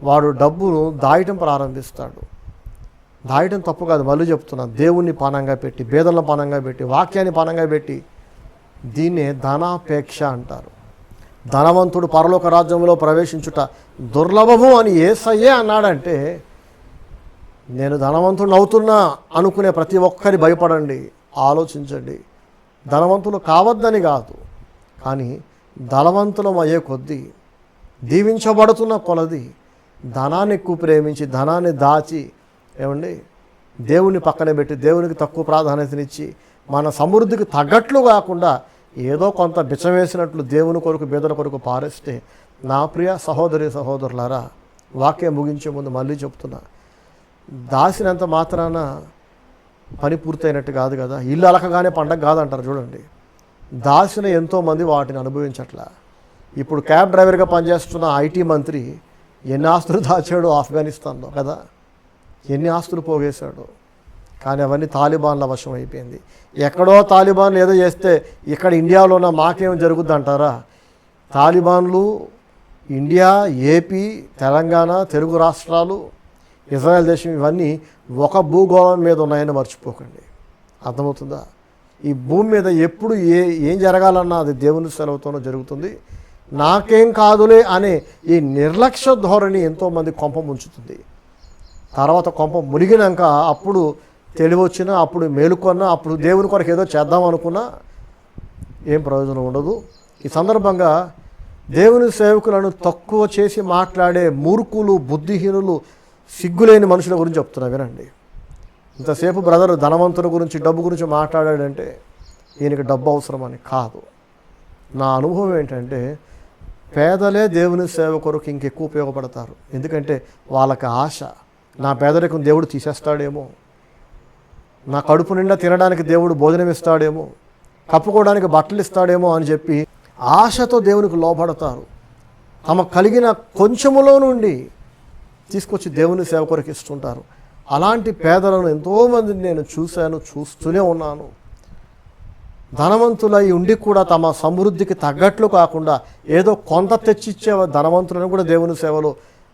[SPEAKER 1] వాడు డబ్బును దాయటం ప్రారంభిస్తాడు. దాయటం తప్పు కాదు, మళ్ళీ చెప్తున్నా. దేవుణ్ణి పానంగా పెట్టి, బేదలను పానంగా పెట్టి, వాక్యాన్ని పానంగా పెట్టి, దీన్నే ధనాపేక్ష అంటారు. ధనవంతుడు పరలోక రాజ్యంలో ప్రవేశించుట దుర్లభము అని యేసయ్యే అన్నాడంటే, నేను ధనవంతుడిని అవుతున్నా అనుకునే ప్రతి ఒక్కరి భయపడండి, ఆలోచించండి. ధనవంతులు కావద్దని కాదు, కానీ ధనవంతులం అయ్యే కొద్దీ, దీవించబడుతున్న కొలది ధనాన్ని ఎక్కువ ప్రేమించి, ధనాన్ని దాచి, ఏమండి దేవుని పక్కన పెట్టి, దేవునికి తక్కువ ప్రాధాన్యతనిచ్చి, మన సమృద్ధికి తగ్గట్లు కాకుండా ఏదో కొంత బిచ్చవేసినట్లు దేవుని కొరకు, బేదల కొరకు పారేస్తే, నా ప్రియ సహోదరి సహోదరులారా, వాక్యం ముగించే ముందు మళ్ళీ చెప్తున్నా, దాసినంత మాత్రాన పని పూర్తయినట్టు కాదు కదా. ఇల్లు అలకగానే పండగ కాదంటారు చూడండి. దాసిన ఎంతోమంది వాటిని అనుభవించట్లా. ఇప్పుడు క్యాబ్ డ్రైవర్గా పనిచేస్తున్న ఐటీ మంత్రి ఎన్ని ఆస్తులు దాచాడు ఆఫ్ఘనిస్తాన్లో కదా, ఎన్ని ఆస్తులు పోగేశాడు. కానీ అవన్నీ తాలిబాన్ల వశం అయిపోయింది. ఎక్కడో తాలిబాన్లు ఏదో చేస్తే ఇక్కడ ఇండియాలోన మాకేం జరుగుద్ది అంటారా? తాలిబాన్లు ఇండియా, ఏపీ, తెలంగాణ, తెలుగు రాష్ట్రాలు, ఇజ్రాయెల్ దేశం ఇవన్నీ ఒక భూగోళం మీద ఉన్నాయని మర్చిపోకండి. అర్థమవుతుందా? ఈ భూమి మీద ఎప్పుడు ఏం జరగాలన్నా అది దేవుని సెలవుతోనూ జరుగుతుంది. నాకేం కాదులే అనే ఈ నిర్లక్ష్య ధోరణి ఎంతోమంది కొంప ముంచుతుంది. తర్వాత కొంప మునిగినాక అప్పుడు తెలివి వచ్చినా, అప్పుడు మేలుకొన్నా, అప్పుడు దేవుని కొరకు ఏదో చేద్దాం అనుకున్నా ఏం ప్రయోజనం ఉండదు. ఈ సందర్భంగా దేవుని సేవకులను తక్కువ చేసి మాట్లాడే మూర్ఖులు, బుద్ధిహీనులు, సిగ్గులేని మనుషుల గురించి చెప్తున్నా వినండి. ఇంతసేపు బ్రదర్ ధనవంతుల గురించి, డబ్బు గురించి మాట్లాడాడంటే ఈయనకి డబ్బు అవసరమని కాదు. నా అనుభవం ఏంటంటే పేదలే దేవుని సేవ కొరకు ఇంకెక్కువ ఉపయోగపడతారు. ఎందుకంటే వాళ్ళకి ఆశ, నా పేదరికం దేవుడు తీసేస్తాడేమో, నా కడుపు నిండా తినడానికి దేవుడు భోజనం ఇస్తాడేమో, కప్పుకోవడానికి బట్టలు ఇస్తాడేమో అని చెప్పి ఆశతో దేవునికి లోబడతారు. తమ కలిగిన కొంచెములో నుండి తీసుకొచ్చి దేవుని సేవ కొరకు ఇస్తుంటారు. అలాంటి పేదలను ఎంతోమందిని నేను చూశాను, చూస్తూనే ఉన్నాను. ధనవంతులై ఉండి కూడా తమ సమృద్ధికి తగ్గట్లు కాకుండా ఏదో కొంత తెచ్చిచ్చే ధనవంతులను కూడా దేవుని సేవలో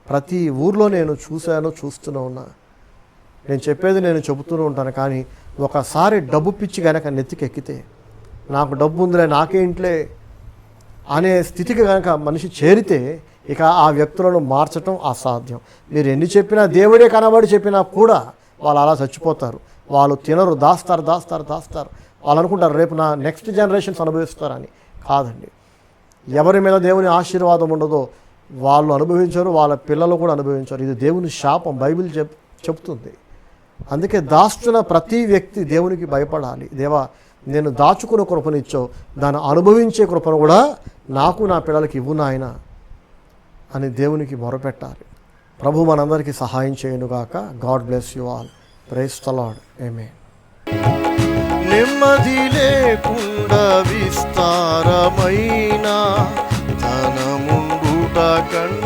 [SPEAKER 1] ప్రతి ఊర్లో నేను చూశాను, చూస్తూనే ఉన్నా. నేను చెప్పేది నేను చెబుతూనే ఉంటాను. కానీ ఒకసారి డబ్బు పిచ్చి కనుక నెత్తికెక్కితే, నాకు డబ్బు ఉందిలే నాకేంట్లే అనే స్థితికి కనుక మనిషి చేరితే ఇక ఆ వ్యక్తులను మార్చటం అసాధ్యం. మీరు ఎన్ని చెప్పినా, దేవుడే కనబడి చెప్పినా కూడా వాళ్ళు అలా చచ్చిపోతారు. వాళ్ళు తినరు, దాస్తారు. వాళ్ళు అనుకుంటారు రేపు నా నెక్స్ట్ జనరేషన్స్ అనుభవిస్తారని. కాదండి, ఎవరి మీద దేవుని ఆశీర్వాదం ఉండదో వాళ్ళు అనుభవించరు, వాళ్ళ పిల్లలు కూడా అనుభవించరు. ఇది దేవుని శాపం, బైబిల్ చెప్తుంది. అందుకే దాస్తున్న ప్రతి వ్యక్తి దేవునికి భయపడాలి. దేవా, నేను దాచుకున్న కృపనిచ్చో దాన్ని అనుభవించే కృపను కూడా నాకు, నా పిల్లలకి ఇవ్వు నాయన అని దేవునికి మొరపెట్టాలి. ప్రభు మనందరికీ సహాయం చేయనుగాక. God bless you all. Praise the Lord. ఆమేన్.
[SPEAKER 2] నెమ్మది లేకుండా విస్తారమైన ధనముండుట కంటే